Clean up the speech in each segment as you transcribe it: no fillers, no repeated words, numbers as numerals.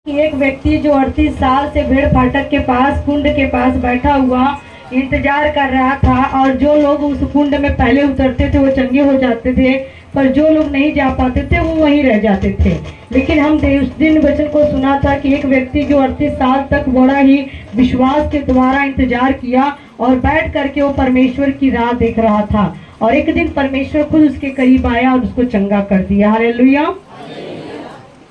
कि एक व्यक्ति जो 38 साल से भेड़ फाटक के पास कुंड के पास बैठा हुआ इंतजार कर रहा था, और जो लोग उस कुंड में पहले उतरते थे वो चंगे हो जाते थे, पर जो लोग नहीं जा पाते थे वो वहीं रह जाते थे। लेकिन हम उस दिन वचन को सुना था कि एक व्यक्ति जो 38 साल तक बड़ा ही विश्वास के द्वारा इंतजार किया और बैठ करके वो परमेश्वर की राह देख रहा था, और एक दिन परमेश्वर खुद उसके करीब आया और उसको चंगा कर दिया। हालेलुया।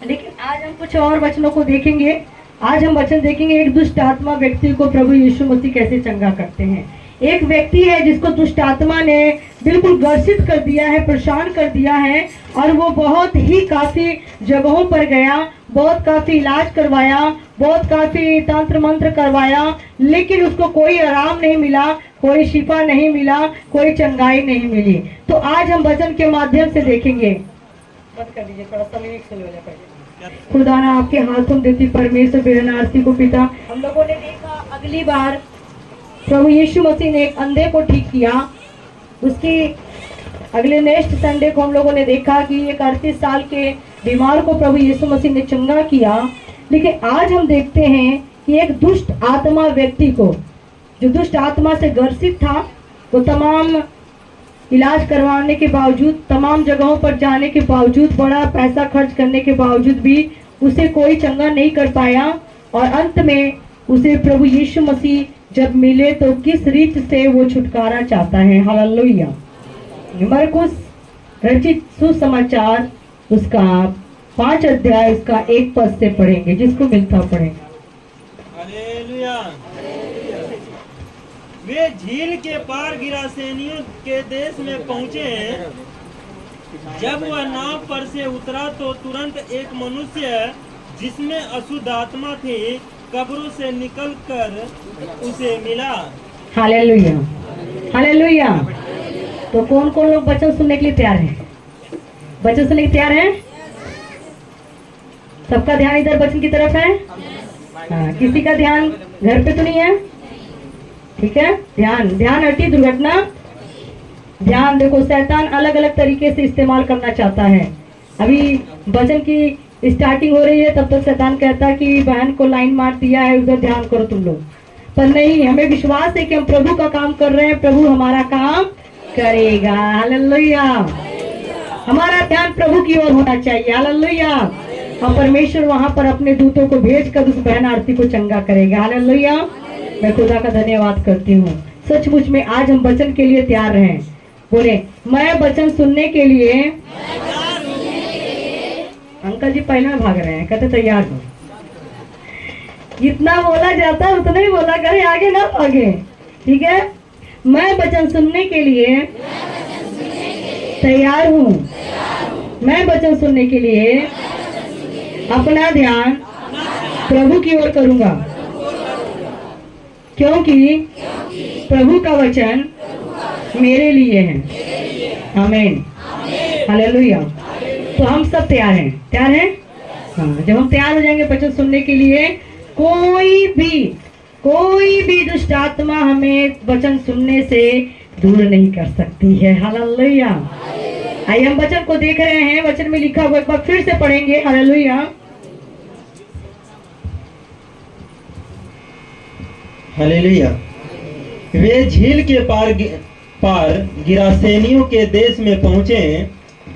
लेकिन आज हम कुछ और वचनों को देखेंगे। आज हम वचन देखेंगे एक दुष्ट आत्मा व्यक्ति को प्रभु यीशु मसीह कैसे चंगा करते हैं। एक व्यक्ति है जिसको दुष्ट आत्मा ने बिल्कुल ग्रसित कर दिया है, परेशान कर दिया है, और वो बहुत ही काफी जगहों पर गया, बहुत काफी इलाज करवाया, बहुत काफी तंत्र मंत्र करवाया, लेकिन उसको कोई आराम नहीं मिला, कोई शिफा नहीं मिला, कोई चंगाई नहीं मिली। तो आज हम वचन के माध्यम से देखेंगे। बंद कर दीजिए, थोड़ा सा मिनट सुन लो। खुदा ना आपके हाथों देती परमेश्वर बेरनारसी को पिता, हम लोगों ने देखा अगली बार प्रभु यीशु मसीह ने एक अंधे को ठीक किया। उसकी अगले नेक्स्ट संडे को हम लोगों ने देखा कि एक 38 साल के बीमार को प्रभु यीशु मसीह ने चंगा किया। लेकिन आज हम देखते हैं कि एक दुष्ट आत्मा व्यक्ति को, जो दुष्ट आत्मा से ग्रसित था, वो तमाम इलाज करवाने के बावजूद, तमाम जगहों पर जाने के बावजूद, बड़ा पैसा खर्च करने के बावजूद भी उसे कोई चंगा नहीं कर पाया, और अंत में उसे प्रभु यीशु मसीह जब मिले तो किस रीत से वो छुटकारा चाहता है। हालेलुया। मरकुस रचित सुसमाचार उसका 5 अध्याय उसका 1 पद से पढ़ेंगे, जिसको मिलता पढ़ेंगे। हालेलुया। वे झील के पार गिरासेनियों के देश में पहुँचे। जब वह नाव पर से उतरा तो तुरंत एक मनुष्य जिसमें अशुद्ध आत्मा थी कब्रों से निकलकर उसे मिला। Hallelujah, hallelujah. तो कौन कौन लोग वचन सुनने के लिए तैयार हैं? वचन सुनने के तैयार हैं? सबका ध्यान इधर वचन की तरफ है। हाँ, किसी का ध्यान घर पे तो नहीं है? ठीक है, ध्यान ध्यान हटी दुर्घटना। ध्यान देखो, शैतान अलग अलग तरीके से इस्तेमाल करना चाहता है। अभी वचन की स्टार्टिंग हो रही है, तब तक शैतान कहता है कि बहन को लाइन मार दिया है, उधर ध्यान करो तुम लोग। पर नहीं, हमें विश्वास है कि हम प्रभु का काम कर रहे हैं, प्रभु हमारा काम करेगा। हालेलुया। हमारा ध्यान प्रभु की ओर होना चाहिए। हालेलुया। और परमेश्वर वहां पर अपने दूतों को भेजकर उस बहन आरती को चंगा करेगा। हालेलुया। मैं खुदा का धन्यवाद करती हूँ। सचमुच में आज हम वचन के लिए तैयार हैं। बोले, मैं वचन सुनने के लिए। अंकल जी पहले भाग रहे हैं, कहते तैयार हो। जितना बोला जाता है उतना ही बोला करें, आगे ना भागे। ठीक है, मैं वचन सुनने के लिए तैयार हूँ। मैं वचन सुनने के लिए अपना ध्यान प्रभु की ओर करूंगा, क्योंकि प्रभु का वचन मेरे लिए है। आमीन, हालेलुया। तो हम सब तैयार हैं? तैयार हैं? हाँ, जब हम तैयार हो जाएंगे वचन सुनने के लिए, कोई भी दुष्ट आत्मा हमें वचन सुनने से दूर नहीं कर सकती है। हालेलुया। आइए हम वचन को देख रहे हैं, वचन में लिखा हुआ एक बार फिर से पढ़ेंगे। हालेलुया। हालेलुया। वे झील के पार गिरासेनियों के देश में पहुँचे।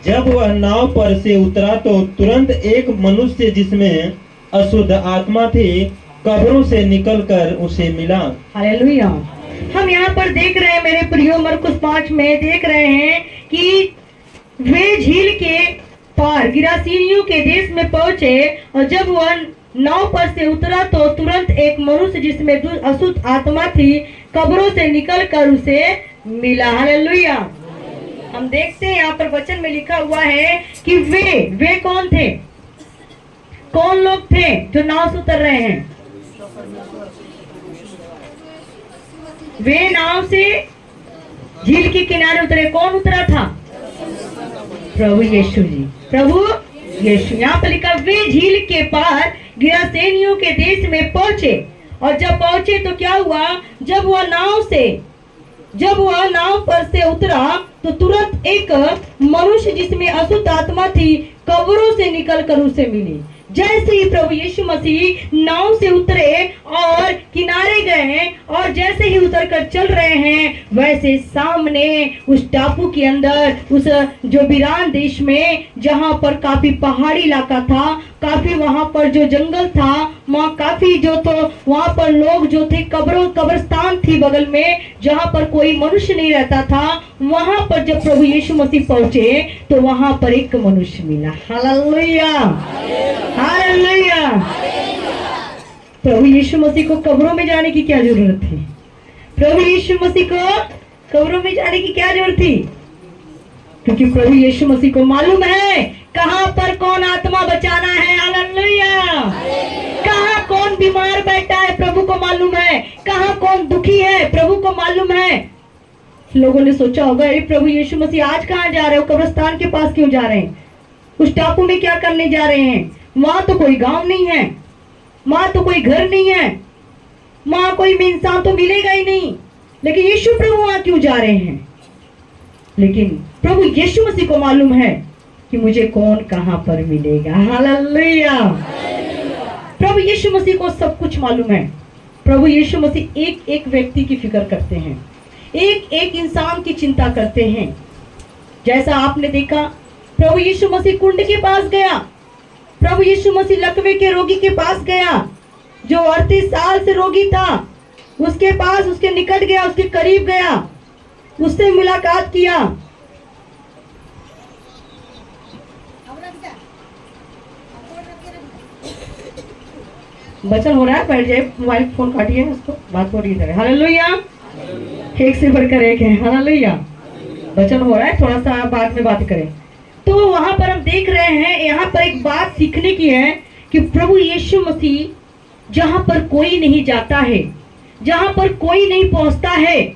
जब वह नाव पर से उतरा तो तुरंत एक मनुष्य जिसमें अशुद्ध आत्मा थी कब्रों से निकलकर उसे मिला। हालेलुया। हम यहाँ पर देख रहे हैं मेरे प्रियो, मरकुस 5 में देख रहे हैं कि वे झील के पार गिरासेनियों के देश में पहुंचे, और जब वह नाव पर से उतरा तो तुरंत एक मनुष्य जिसमें अशुद्ध आत्मा थी कब्रों से निकलकर उसे मिला। हालेलुया। हम देखते हैं यहाँ पर वचन में लिखा हुआ है कि वे कौन थे? कौन लोग थे जो नाव से उतर रहे हैं? वे नाव से झील के किनारे उतरे। कौन उतरा था? प्रभु यीशु जी। प्रभु यीशु। यहाँ पर लिखा, वे झील के पार गिरासेनियों के देश में पहुंचे, और जब पहुंचे तो क्या हुआ? जब वह नाव पर से उतरा तो तुरंत एक मनुष्य जिसमें अशुद्ध आत्मा थी कब्रों से निकलकर उसे मिली। जैसे ही प्रभु यीशु मसीह नाव से उतरे और किनारे गए और जैसे ही उतर कर चल रहे हैं, वैसे सामने उस टापू के अंदर, उस जो वीरान देश में, जहां पर काफी पहाड़ी इलाका था, काफी वहां पर जो जंगल था, वहां काफी जो तो वहां पर लोग जो थे, कब्रिस्तान थी बगल में, जहां पर कोई मनुष्य नहीं रहता था। वहां पर जब प्रभु यीशु मसीह पहुंचे तो वहां पर एक मनुष्य मिला। Hallelujah, hallelujah. प्रभु यीशु मसीह को कब्रों में जाने की क्या जरूरत थी? प्रभु यीशु मसीह को कब्रों में जाने की क्या जरूरत थी? क्योंकि प्रभु यीशु मसीह को मालूम है कहां पर कौन आत्मा बचाना है। हालेलुया। कहां कौन बीमार बैठा है, प्रभु को मालूम है। कहां कौन दुखी है, प्रभु को मालूम है। लोगों ने सोचा होगा, अरे प्रभु यीशु मसीह आज कहां जा रहे हो, कब्रिस्तान के पास क्यों जा रहे हैं, उस टापू में क्या करने जा रहे हैं? वहां तो कोई गांव नहीं है, वहां तो कोई घर नहीं है, वहां कोई इंसान तो मिलेगा ही नहीं, लेकिन यीशु प्रभु वहां क्यों जा रहे हैं? लेकिन प्रभु यीशु मसीह को मालूम है कि मुझे कौन कहां पर मिलेगा। हालेलुया। प्रभु यीशु मसीह को सब कुछ मालूम है। प्रभु यीशु मसीह एक एक व्यक्ति की फिक्र करते हैं, एक एक इंसान की चिंता करते हैं। जैसा आपने देखा, प्रभु यीशु मसीह कुंड के पास गया, प्रभु यीशु मसीह लकवे के रोगी के पास गया, जो 38 साल से रोगी था, उसके पास, उसके निकट गया, उसके करीब गया, उससे मुलाकात किया। वचन हो रहा है, बैठ जाए, मोबाइल फोन काटिए, उसको बात हो रही है। हालेलुया। एक से बढ़कर एक है। हालेलुया। वचन हो रहा है, थोड़ा सा बाद में बात करें। तो वहां पर हम देख रहे हैं, यहाँ पर एक बात सीखने की है कि प्रभु यीशु मसीह जहां पर कोई नहीं जाता है, जहां पर कोई नहीं पहुंचता है,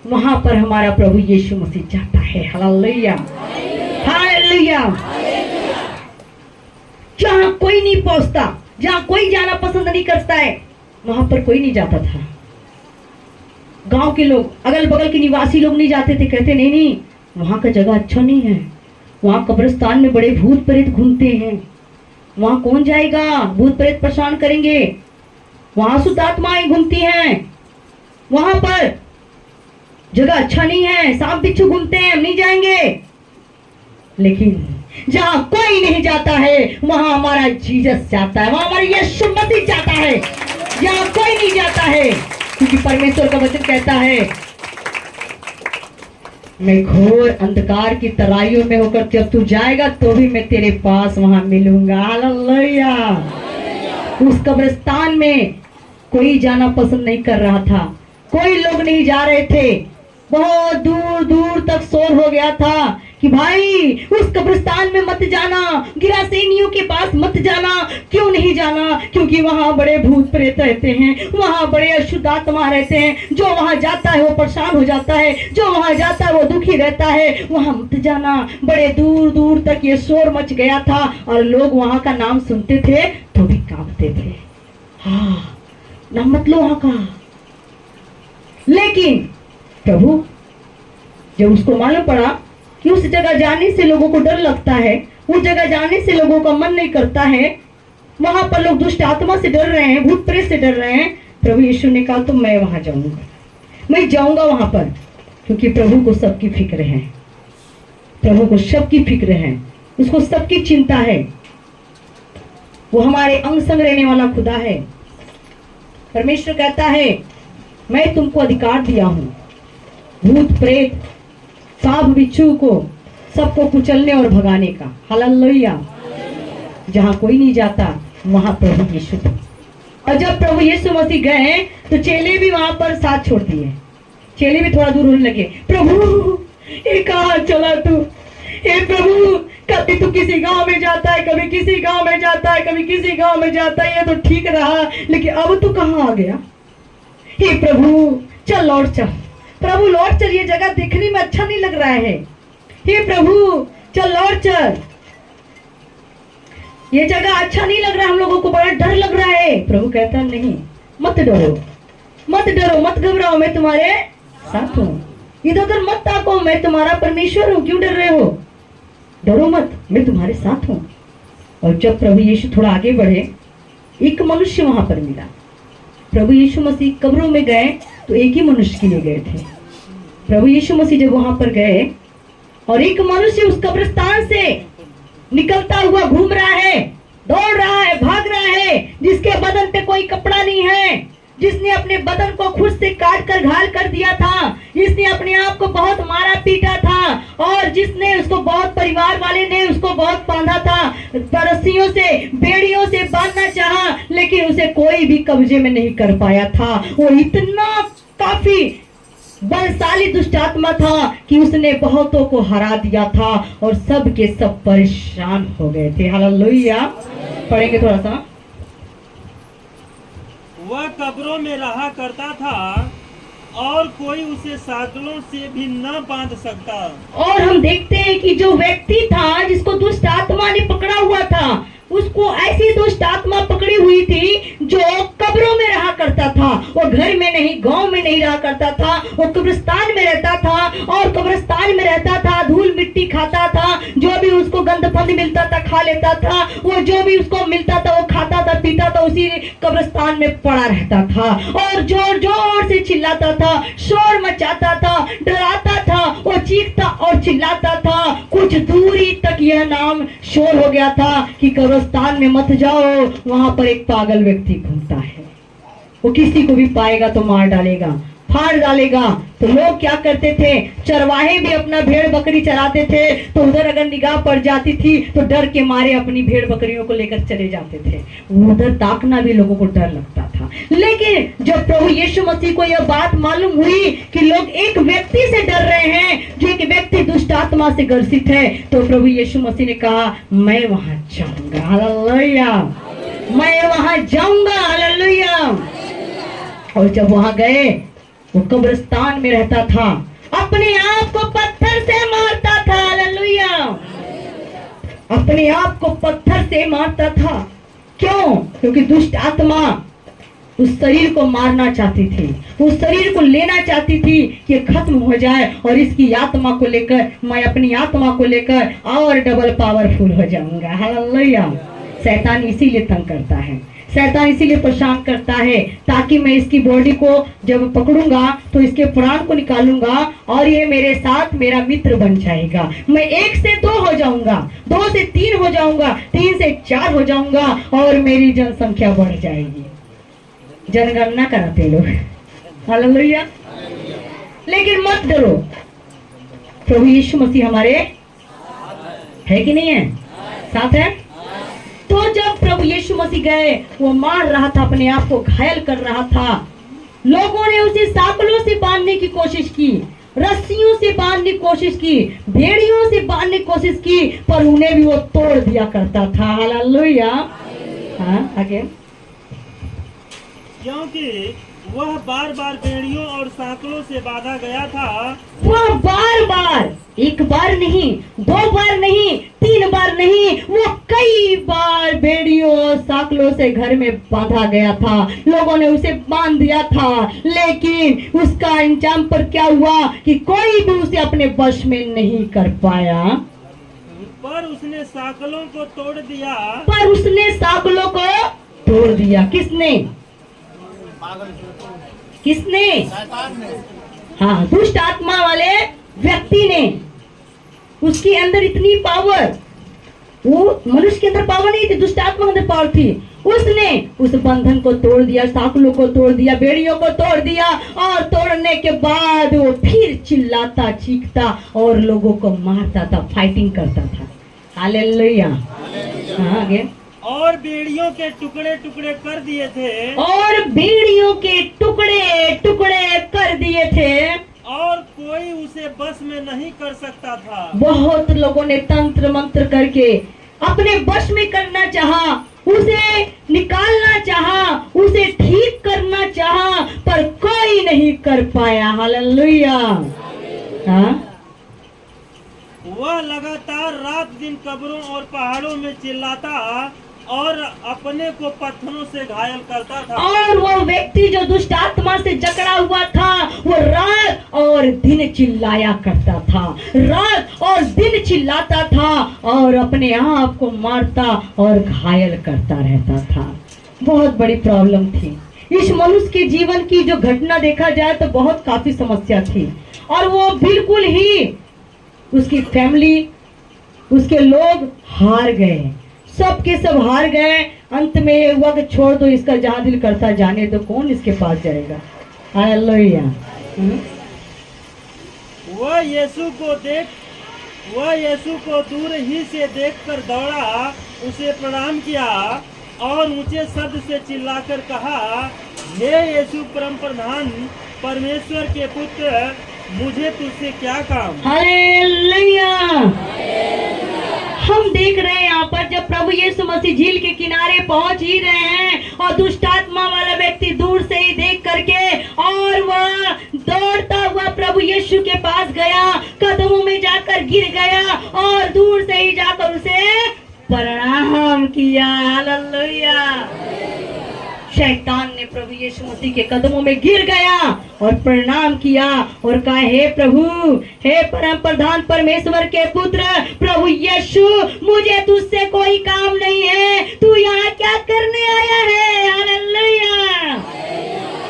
वहां पर हमारा प्रभु यीशु मसीह जाता है। Hallelujah, hallelujah. जहां कोई नहीं पहुंचता, जहां कोई जाना पसंद नहीं करता है, वहां पर कोई नहीं जाता था। गांव के लोग, अगल बगल के निवासी लोग नहीं जाते थे, कहते नहीं नहीं वहां का जगह अच्छा नहीं है, वहां कब्रिस्तान में बड़े भूत प्रेत घूमते हैं, वहां कौन जाएगा, भूत प्रेत परेशान करेंगे, वहां शुद्ध आत्माएं घूमती हैं, वहां पर जगह अच्छा नहीं है, सांप बिच्छू घूमते हैं, हम नहीं जाएंगे। लेकिन जहां कोई नहीं जाता है, वहां हमारा जीसस जाता है, वहां हमारा यीशु मसीह जाता है। जहां कोई नहीं जाता है, क्योंकि परमेश्वर का वचन कहता है, मैं घोर अंधकार की तराइयों में होकर जब तू जाएगा तो भी मैं तेरे पास वहां मिलूंगा। हालेलुया। उस कब्रिस्तान में कोई जाना पसंद नहीं कर रहा था, कोई लोग नहीं जा रहे थे। बहुत दूर दूर तक शोर हो गया था कि भाई उस कब्रिस्तान में मत जाना, गिरासेनियों के पास मत जाना। क्यों नहीं जाना? क्योंकि वहां बड़े भूत प्रेत रहते हैं, वहां बड़े अशुद्ध आत्मा रहते हैं। जो वहां जाता है वो परेशान हो जाता है, जो वहां जाता है वो दुखी रहता है, वहां मत जाना। बड़े दूर दूर तक ये शोर मच गया था और लोग वहां का नाम सुनते थे तो भी कांपते थे। हाँ, नाम मत लो वहां का। लेकिन प्रभु जब उसको मालूम पड़ा कि उस जगह जाने से लोगों को डर लगता है, उस जगह जाने से लोगों का मन नहीं करता है, वहां पर लोग दुष्ट आत्मा से डर रहे हैं, भूत प्रेत से डर रहे हैं, प्रभु यीशु ने कहा तो मैं वहां जाऊंगा, मैं जाऊंगा वहां पर। क्योंकि प्रभु को सबकी फिक्र है, प्रभु को सबकी फिक्र है, उसको सबकी चिंता है। वो हमारे अंग संग रहने वाला खुदा है। परमेश्वर कहता है, मैं तुमको अधिकार दिया हूं भूत प्रेत सांप बिच्छू को सबको कुचलने और भगाने का। हालेलुया। जहां कोई नहीं जाता वहां प्रभु यीशु था। और जब प्रभु यीशु मसीह गए तो चेले भी वहां पर साथ छोड़ दिए। चेले भी थोड़ा दूर होने लगे, प्रभु ये कहां चला तू? हे प्रभु, कभी तू किसी गांव में जाता है, कभी किसी गांव में जाता है, कभी किसी गांव में जाता है, ये तो ठीक रहा, लेकिन अब तू कहां आ गया? हे प्रभु चल लौट चल, प्रभु लौट चल, ये जगह देखने में अच्छा नहीं लग रहा है। हे प्रभु चल लौट चल, ये जगह अच्छा नहीं लग रहा, हम लोगों को बड़ा डर लग रहा है। प्रभु कहता नहीं, मत डरो, मत डरो, मत घबराओ, मैं तुम्हारे साथ हूँ। इधर उधर मत ताको, मैं तुम्हारा परमेश्वर हूँ, क्यों डर रहे हो? डरो मत, मैं तुम्हारे साथ हूँ। और जब प्रभु यीशु थोड़ा आगे बढ़े, एक मनुष्य वहां पर मिला। प्रभु यीशु मसीह कब्रों में गए तो एक ही मनुष्य के लिए गए थे। प्रभु यीशु मसीह जब वहां पर गए और एक मनुष्य उस कब्रिस्तान से निकलता हुआ घूम रहा है, दौड़ रहा है, भाग रहा है, जिसके बदन पे कोई कपड़ा नहीं है, जिसने अपने बदन को खुद से काट कर घायल कर दिया था, जिसने अपने आप को बहुत मारा पीटा था और जिसने उसको बहुत, परिवार वाले ने उसको बहुत बांधा था, रस्सियों से, बेड़ियों से बांधना चाहा, लेकिन उसे कोई भी कब्जे में नहीं कर पाया था। वो इतना काफी बलशाली दुष्ट आत्मा था कि उसने बहुतों को हरा दिया था और सब के सब परेशान हो गए थे। हालेलुया। पढ़ेंगे थोड़ा सा। वह कब्रों में रहा करता था और कोई उसे साकलों से भी न बांध सकता। और हम देखते हैं कि जो व्यक्ति था जिसको दुष्ट आत्मा ने पकड़ा हुआ था, उसको ऐसी दुष्ट आत्मा पकड़ी हुई थी जो कब्रों में रहा करता था। वो घर में नहीं, गांव में नहीं रहा करता था, वो कब्रिस्तान में रहता था और कब्रिस्तान में रहता था, धूल मिट्टी खाता था, जो भी उसको गंद फंद मिलता था खा लेता था, वो जो भी उसको मिलता था वो खाता था, पीता था, उसी कब्रिस्तान में पड़ा रहता था और जोर जोर से चिल्लाता था, शोर मचाता था, डराता था, वो चीखता और चिल्लाता था। कुछ दूरी तक यह नाम शोर हो गया था कि कब्रिस्तान में मत जाओ, वहां पर एक पागल व्यक्ति घूमता है, वो किसी को भी पाएगा तो मार डालेगा, फाड़ डालेगा। तो लोग क्या करते थे, चरवाहे भी अपना भेड़ बकरी चराते थे, तो उधर अगर निगाह पड़ जाती थी तो डर के मारे अपनी भेड़ बकरियों को लेकर चले जाते थे। उधर ताकना भी लोगों को डर लगता था। लेकिन जब प्रभु यीशु मसीह को यह बात मालूम हुई कि लोग एक व्यक्ति से डर रहे हैं, जो एक व्यक्ति दुष्ट आत्मा से ग्रसित है, तो प्रभु यीशु मसीह ने कहा, मैं वहां जाऊंगा। हालेलुया। मैं वहां जाऊंगा। हालेलुया। और जब वहां गए, वो कब्रिस्तान में रहता था, अपने आप को पत्थर से मारता था। हालेलुया। अपने आप को पत्थर से मारता था। क्यों? क्योंकि दुष्ट आत्मा उस शरीर को मारना चाहती थी, उस शरीर को लेना चाहती थी कि ये खत्म हो जाए और इसकी आत्मा को लेकर, मैं अपनी आत्मा को लेकर और डबल पावरफुल हो जाऊंगा। हालेलुया। शैतान इसीलिए तंग करता है, शैतान इसीलिए परेशान करता है, ताकि मैं इसकी बॉडी को जब पकड़ूंगा तो इसके प्राण को निकालूंगा और ये मेरे साथ मेरा मित्र बन जाएगा। मैं 1 से 2 हो जाऊंगा, 2 से 3 हो जाऊंगा, 3 से 4 हो जाऊंगा और मेरी जनसंख्या बढ़ जाएगी। जनगणना कराते लोग। हालेलुया। लेकिन मत डरो, प्रभु यीशु मसीह हमारे है कि नहीं है? साथ है। तो जब प्रभु यीशु मसीह गए, वो मार रहा था, अपने आप को घायल कर रहा था। लोगों ने उसे साकलों से बांधने की कोशिश की, रस्सियों से बांधने की कोशिश की, भेड़ियों से बांधने की कोशिश की, पर उन्हें भी वो तोड़ दिया करता था। हालेलुया। हाँ, आगे। क्योंकि वह बार बार बेड़ियों और साकलों से बांधा गया था। वह बार बार, एक बार नहीं, 2 बार नहीं, 3 बार नहीं, वो कई बार बेड़ियों और साकलों से घर में बांधा गया था। लोगों ने उसे बांध दिया था, लेकिन उसका अंजाम पर क्या हुआ कि कोई भी उसे अपने वश में नहीं कर पाया। पर उसने साकलों को तोड़ दिया। पर उसने साकलों को तोड़ दिया। किसने? किसने? हाँ, दुष्ट आत्मा वाले व्यक्ति ने। उसके अंदर इतनी पावर, वो मनुष्य के अंदर पावर नहीं थी, दुष्ट आत्मा के अंदर पावर थी। उसने उस बंधन को तोड़ दिया, साकलों को तोड़ दिया, बेड़ियों को तोड़ दिया और तोड़ने के बाद वो फिर चिल्लाता, चीखता और लोगों को मारता था, फाइटिंग करता था। हालेलुया। हाँ, आगे। और बेड़ियों के टुकड़े टुकड़े कर दिए थे। और बेड़ियों के टुकड़े टुकड़े कर दिए थे। और कोई उसे बस में नहीं कर सकता था। बहुत लोगों ने तंत्र मंत्र करके अपने बस में करना चाहा, उसे निकालना चाहा, उसे ठीक करना चाहा, पर कोई नहीं कर पाया। हालेलुया। हाँ? वह लगातार रात दिन कब्रों और पहाड़ों में चिल्लाता और अपने को पत्थरों से घायल करता था। और वो व्यक्ति जो दुष्ट आत्मा से जकड़ा हुआ था, वो रात और दिन चिल्लाया करता था, रात और दिन चिल्लाता था और अपने आप को मारता और घायल करता रहता था। बहुत बड़ी प्रॉब्लम थी इस मनुष्य के जीवन की। जो घटना देखा जाए तो बहुत काफी समस्या थी और वो बिल्कुल ही उसकी फैमिली, उसके लोग हार गए, सब के सब हार गए। अंत में ये हुआ कि छोड़ दो इसका, जहां दिल करता जाने दो, कौन इसके पास जाएगा। हालेलुया। वह यीशु को दूर ही से देखकर दौड़ा, उसे प्रणाम किया और ऊंचे शब्द से चिल्लाकर कहा, हे यीशु परम प्रधान परमेश्वर के पुत्र, मुझे तुझसे क्या काम। हालेलुया। हम देख रहे हैं यहाँ पर जब प्रभु यीशु मसीह झील के किनारे पहुंच ही रहे हैं और दुष्ट आत्मा वाला व्यक्ति दूर से ही देख करके और वह दौड़ता हुआ प्रभु यीशु के पास गया, कदमों में जाकर गिर गया और दूर से ही जाकर उसे प्रणाम किया। हालेलुया। शैतान ने प्रभु यीशु मसीह के कदमों में गिर गया और प्रणाम किया और कहा, हे प्रभु, हे परम प्रधान परमेश्वर के पुत्र प्रभु यीशु, मुझे तुझसे कोई काम नहीं है, तू यहाँ क्या करने आया है। हालेलुया।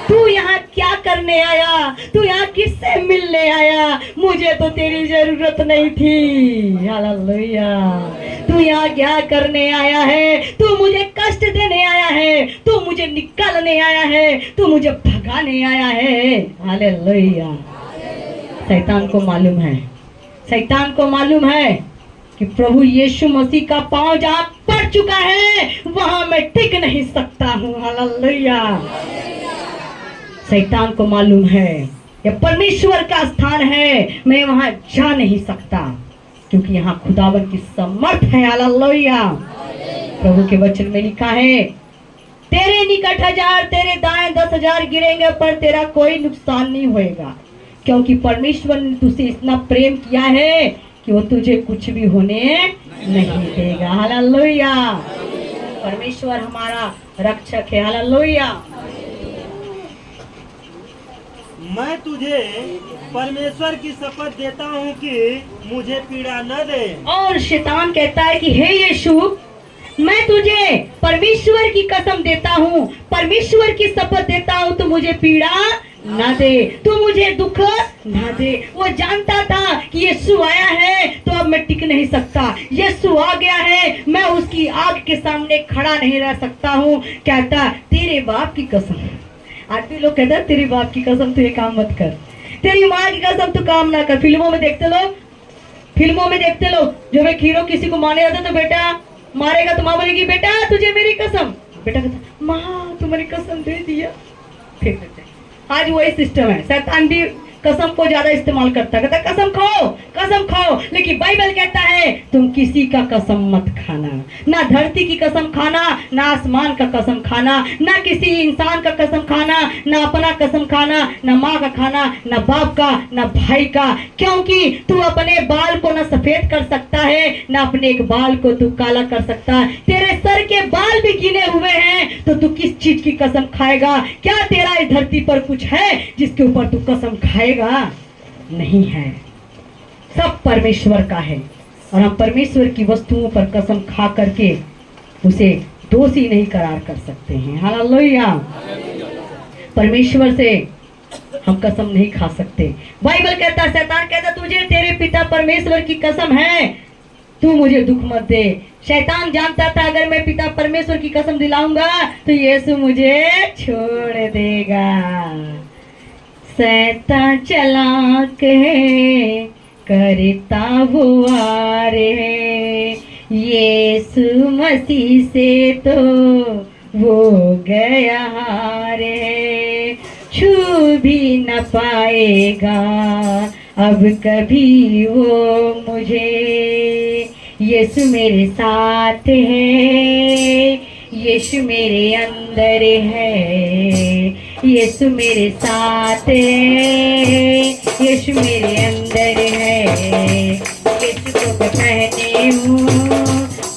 तू यहाँ क्या करने आया, तू यहाँ किससे मिलने आया, मुझे तो तेरी जरूरत नहीं थी। हालेलुया। तू यहाँ क्या करने आया है, तू मुझे कष्ट देने आया है, तू मुझे निकालने आया है, तू मुझे भगाने आया है। हालेलुया। शैतान को मालूम है, शैतान को मालूम है कि प्रभु यीशु मसीह का पांव जहाँ पड़ चुका है वहां मैं टिक नहीं सकता हूँ। हालेलुया। शैतान को मालूम है यह परमेश्वर का स्थान है, मैं वहां जा नहीं सकता क्योंकि यहाँ खुदावन की समर्थ है। हालेलुया। प्रभु के वचन में लिखा है, तेरे निकट 1000 तेरे दाएं 10,000 गिरेंगे पर तेरा कोई नुकसान नहीं होएगा, क्योंकि परमेश्वर ने तुझसे इतना प्रेम किया है कि वो तुझे कुछ भी होने नहीं देगा। हालेलुया। परमेश्वर हमारा रक्षक है। हालेलुया। मैं तुझे परमेश्वर की शपथ देता हूँ कि मुझे पीड़ा न दे। और शैतान कहता है कि हे यीशु, मैं तुझे परमेश्वर की कसम देता हूँ, परमेश्वर की शपथ देता हूँ, तो मुझे पीड़ा ना दे, तू मुझे दुख ना दे। वो जानता था कि यीशु आया है तो अब मैं टिक नहीं सकता, यीशु आ गया है, मैं उसकी आग के सामने खड़ा नहीं रह सकता हूँ। कहता, तेरे बाप की कसम। आदमी लोग कहते हैं तेरी बाप की कसम तू ये काम मत कर, तेरी माँ की कसम तू काम ना कर। फिल्मों में देखते लोग, जो एक हीरो किसी को मारने जाता तो बेटा मारेगा तो माँ बोलेगी, बेटा तुझे मेरी कसम। बेटा कहता, माँ तुम्हारी कसम दे दिया, फेंक देते। आज वही सिस्टम है। शैतान भी कसम को ज्यादा इस्तेमाल करता है, कहता कसम खाओ, लेकिन बाइबल कहता है तुम किसी का कसम मत खाना, ना धरती की कसम खाना, ना आसमान का कसम खाना, ना किसी इंसान का कसम खाना, ना अपना कसम खाना, ना माँ का खाना, ना बाप का, ना भाई का, क्योंकि तू अपने बाल को ना सफेद कर सकता है, ना अपने एक बाल को तू काला कर सकता है। तेरे सर के बाल भी गिने हुए हैं तो तू किस चीज की कसम खाएगा? क्या तेरा इस धरती पर कुछ है जिसके ऊपर तू कसम खाएगा? नहीं है, सब परमेश्वर का है और हम परमेश्वर की वस्तुओं पर कसम खा करके उसे दोषी नहीं करार कर सकते हैं। हालेलुया। परमेश्वर से हम कसम नहीं खा सकते। बाइबल कहता, शैतान कहता तुझे तेरे पिता परमेश्वर की कसम है, तू मुझे दुख मत दे। शैतान जानता था अगर मैं पिता परमेश्वर की कसम दिलाऊंगा तो यीशु मुझे छोड़ देगा। शैतान चालाक है, करता वो वारे, यीशु मसीह से तो वो गया हारे, छू भी न पाएगा अब कभी वो मुझे। यीशु मेरे साथ है, यीशु मेरे अंदर है, यीशु मेरे साथ है, यीशु मेरे अंदर है। यीशु को मैं पहने हूँ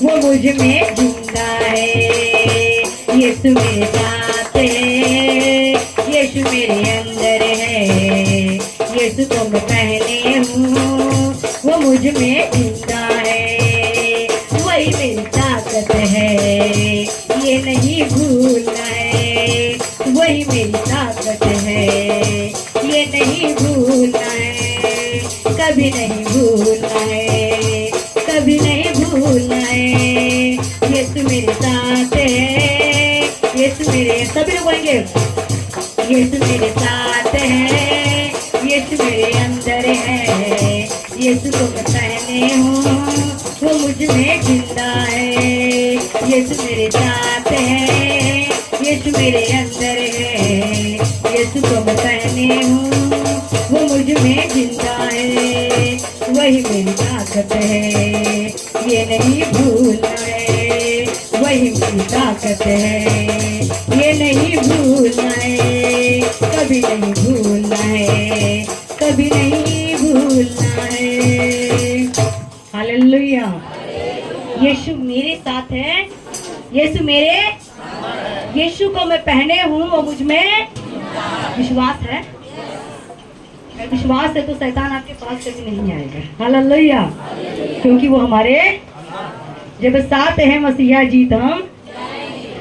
वो मुझ में जिंदा है। यीशु मेरे साथ है, यीशु मेरे अंदर है। यीशु को मैं पहने हूँ मुझ में जिंदा है, वही मेरी ताकत है, ये नहीं भूलना है, वही मेरी ताकत है, ये नहीं भूलना है, कभी नहीं भूलना है, कभी नहीं भूलना है। यीशु मेरे साथ है, यीशु मेरे, सभी लोग बोलेंगे यीशु मेरे साथ है, यीशु मेरे अंदर है, यीशु को मैं पहने हूँ, वो मुझ में जिंदा है। यीशु मेरे साथ है, यीशु मेरे अंदर है, यीशु को मैं पहने हूँ, वो मुझ में जिंदा है, वही मेरी ताकत है, ये नहीं भूलना है, वही मेरी ताकत है, ये नहीं भूलना है, कभी नहीं भूलना है, कभी नहीं भूलना है। हालेलुया। यीशु मेरे साथ है, यीशु मेरे, यीशु को मैं पहने हूँ, वो मुझ में विश्वास है। विश्वास है तो शैतान आपके पास कभी नहीं आएगा। हालेलुया। क्योंकि वो हमारे जब साथ है मसीहा जीत हम।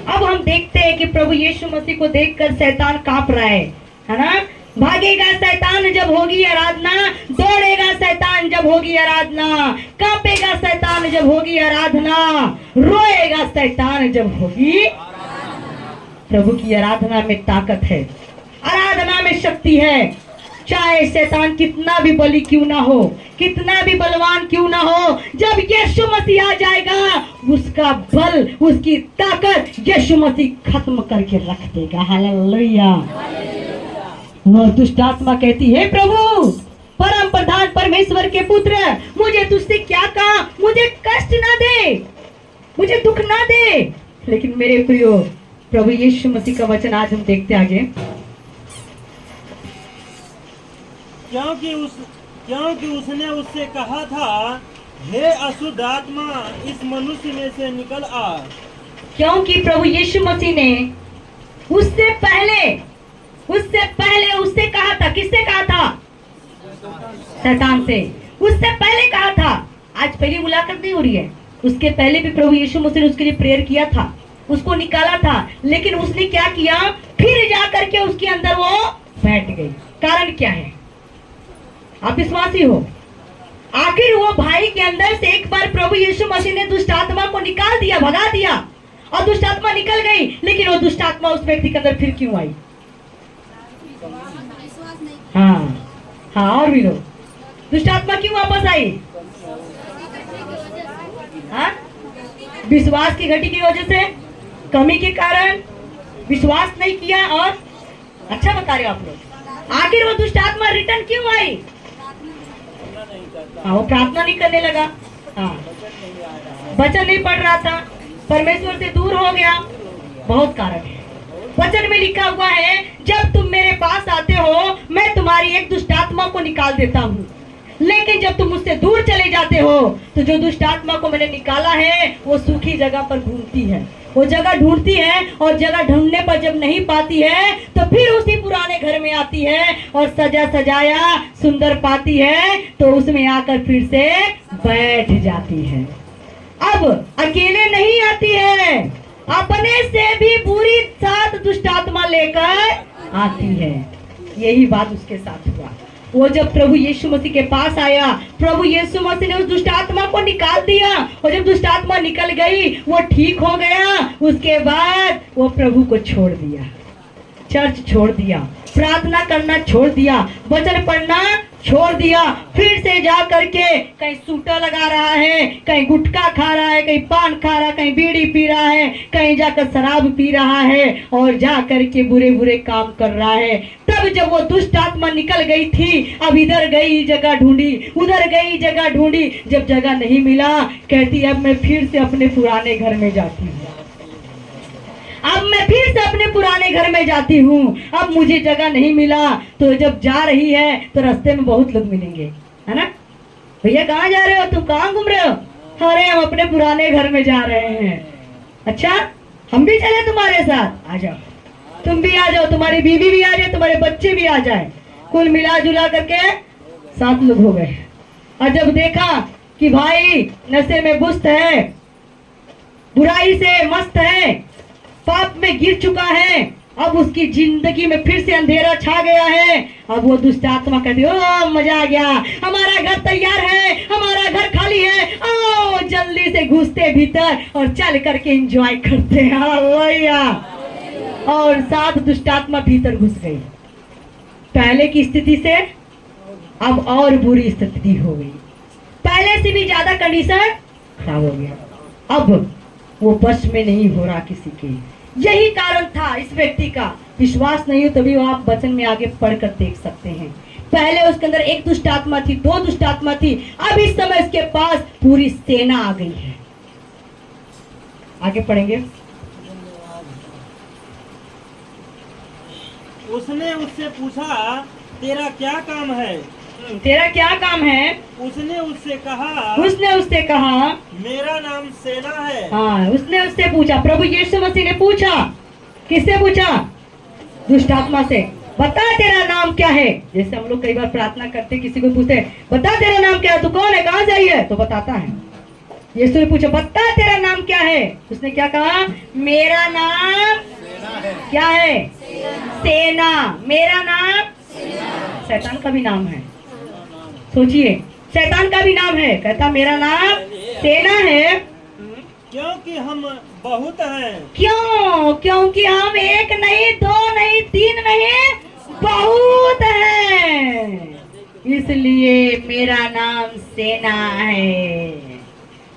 अब हम देखते हैं कि प्रभु यीशु मसीह को देखकर शैतान कांप रहा है ना। भागेगा शैतान जब होगी आराधना, दौड़ेगा शैतान जब होगी आराधना, कांपेगा शैतान जब होगी आराधना, रोएगा शैतान जब होगी। प्रभु की आराधना में ताकत है, आराधना में शक्ति है। चाहे शैतान कितना भी बली क्यों ना हो, कितना भी बलवान क्यों ना हो, जब यीशु मसीह आ जाएगा, उसका बल, उसकी ताकत यीशु मसीह खत्म करके रख देगा। हालेलुया। वह दुष्ट आत्मा कहती है, प्रभु परम प्रधान परमेश्वर के पुत्र, मुझे तुझसे क्या कहा, मुझे कष्ट ना दे, मुझे दुख ना दे। लेकिन मेरे प्रियो, प्रभु यीशु मसीह का वचन आज हम देखते आगे। क्योंकि उसने उससे कहा था, हे अशुद्ध आत्मा, इस मनुष्य में से निकल आ। क्योंकि प्रभु यीशु मसीह ने उससे पहले उससे कहा था। किससे कहा था? शैतान से। उससे पहले कहा था। आज पहली मुलाकात नहीं हो रही है, उसके पहले भी प्रभु यीशु मसीह ने उसके लिए प्रेयर किया था, उसको निकाला था। लेकिन उसने क्या किया, फिर जा करके उसके अंदर वो बैठ गई। कारण क्या है? आप विश्वासी हो? आखिर वो भाई के अंदर से एक बार प्रभु यीशु मसीह ने दुष्ट आत्मा को निकाल दिया, भगा दिया, और दुष्ट आत्मा निकल गई। लेकिन वो दुष्ट आत्मा उस व्यक्ति के अंदर फिर क्यों आई? हाँ, और भी लोग, दुष्ट आत्मा क्यों वापस आई? हाँ, विश्वास की घटी की वजह से, कमी के कारण विश्वास नहीं किया। और अच्छा बता रहे हो आप लोग, आखिर वो दुष्ट आत्मा रिटर्न क्यों आई? हाँ, वो प्रार्थना नहीं करने लगा, हाँ, वचन नहीं पढ़ रहा था, परमेश्वर से दूर हो गया। बहुत कारण है। वचन में लिखा हुआ है, जब तुम मेरे पास आते हो, मैं तुम्हारी एक दुष्ट आत्मा को निकाल देता हूँ। लेकिन जब तुम मुझसे दूर चले जाते हो, तो जो दुष्ट आत्मा को मैंने निकाला है, वो सूखी जगह पर घूमती है, वो जगह ढूंढती है, और जगह ढूंढने पर जब नहीं पाती है, तो फिर उसी पुराने घर में आती है, और सजा सजाया सुंदर पाती है, तो उसमें आकर फिर से बैठ जाती है। अब अकेले नहीं आती है, अपने से भी बुरी साथ दुष्ट आत्मा लेकर आती है। यही बात उसके साथ हुआ। वो जब प्रभु यीशु मसीह के पास आया, प्रभु यीशु मसीह ने उस दुष्ट आत्मा को निकाल दिया, और जब दुष्ट आत्मा निकल गई, वो ठीक हो गया। उसके बाद वो प्रभु को छोड़ दिया, चर्च छोड़ दिया, प्रार्थना करना छोड़ दिया, वचन पढ़ना छोड़ दिया। फिर से जा करके कहीं सूटा लगा रहा है, कहीं गुटखा खा रहा है, कहीं पान खा रहा है, कहीं बीड़ी पी रहा है, कहीं जाकर शराब पी रहा है, और जा करके बुरे बुरे काम कर रहा है। तब जब वो दुष्ट आत्मा निकल गई थी, अब इधर गई जगह ढूंढी, उधर गई जगह ढूंढी, जब जगह नहीं मिला, कहती अब मैं फिर से अपने पुराने घर में जाती हूँ, अब मैं फिर से अपने पुराने घर में जाती हूँ, अब मुझे जगह नहीं मिला। तो जब जा रही है, तो रास्ते में बहुत लोग मिलेंगे, है ना? भैया कहाँ जा रहे हो, तुम कहाँ घूम रहे हो? अरे हम अपने पुराने घर में जा रहे हैं। अच्छा, हम भी चले तुम्हारे साथ? आ जाओ, तुम भी आ जाओ, तुम्हारी बीवी भी आ जाए, तुम्हारे बच्चे भी आ जाए, कुल मिला जुला करके 7 लोग हो गए। और जब देखा कि भाई नशे में बुस्त है, बुराई से मस्त है, पाप में गिर चुका है, अब उसकी जिंदगी में फिर से अंधेरा छा गया है। अब वो दुष्ट आत्मा कहती है, ओ मजा आ गया, हमारा घर तैयार है, हमारा घर खाली है, आओ जल्दी से घुसते भीतर और चल करके एंजॉय करते हैं। हालेलुया। और 7 दुष्ट आत्मा भीतर घुस गई। पहले की स्थिति से अब और बुरी स्थिति हो गई, पहले से भी ज्यादा कंडीशन खराब हो गया। अब वो बस में नहीं हो रहा किसी के। यही कारण था इस व्यक्ति का। विश्वास नहीं हो तभी आप वचन में आगे पढ़कर देख सकते हैं। पहले उसके अंदर 1 दुष्ट आत्मा थी, 2 दुष्ट आत्मा थी, अब इस समय उसके पास पूरी सेना आ गई है। आगे पढ़ेंगे। उसने उससे पूछा, तेरा क्या काम है? तेरा क्या काम है? उसने उससे कहा, मेरा नाम सेना है। हाँ, उसने उससे पूछा, प्रभु यीशु मसीह ने पूछा। किससे पूछा? दुष्ट आत्मा से। बता तेरा नाम क्या है? जैसे हम लोग कई बार प्रार्थना करते, किसी को पूछते, बता तेरा नाम क्या है, तू कौन है, कहाँ से आई है, तो बताता है। यीशु ने पूछा, बता तेरा नाम क्या है? उसने क्या कहा? मेरा नाम क्या है? सेना। मेरा नाम शैतान का भी नाम है। सोचिए, शैतान का भी नाम है। कहता मेरा नाम सेना है, क्योंकि हम बहुत हैं। क्यों? क्योंकि हम 1 नहीं, 2 नहीं, 3 नहीं, बहुत हैं, इसलिए मेरा नाम सेना है।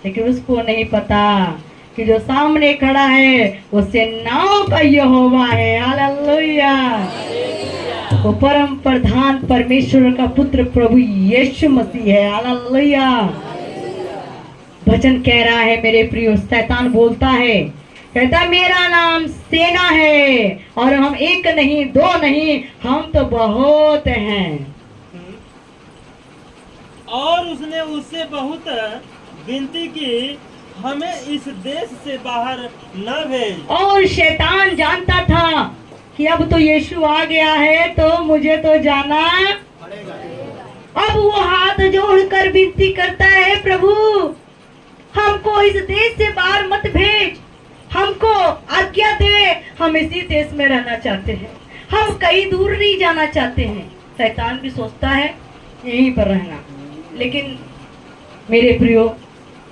लेकिन उसको नहीं पता कि जो सामने खड़ा है वो सेनाओं का यहोवा है। हालेलुया। वो परम प्रधान परमेश्वर का पुत्र प्रभु यीशु मसीह है। हालेलुया। वचन कह रहा है मेरे प्रियो, शैतान बोलता है, कहता मेरा नाम सेना है और हम 1 नहीं, 2 नहीं, हम तो बहुत हैं। और उसने उससे बहुत विनती की, हमें इस देश से बाहर न भेज। और शैतान जानता था कि अब तो यीशु आ गया है तो मुझे तो जाना पड़ेगा। अब वो हाथ जोड़कर विनती करता है, प्रभु हमको इस देश से बाहर मत भेज, हमको आज्ञा दे, हम इसी देश में रहना चाहते हैं, हम कहीं दूर नहीं जाना चाहते हैं। शैतान भी सोचता है यहीं पर रहना। लेकिन मेरे प्रियो,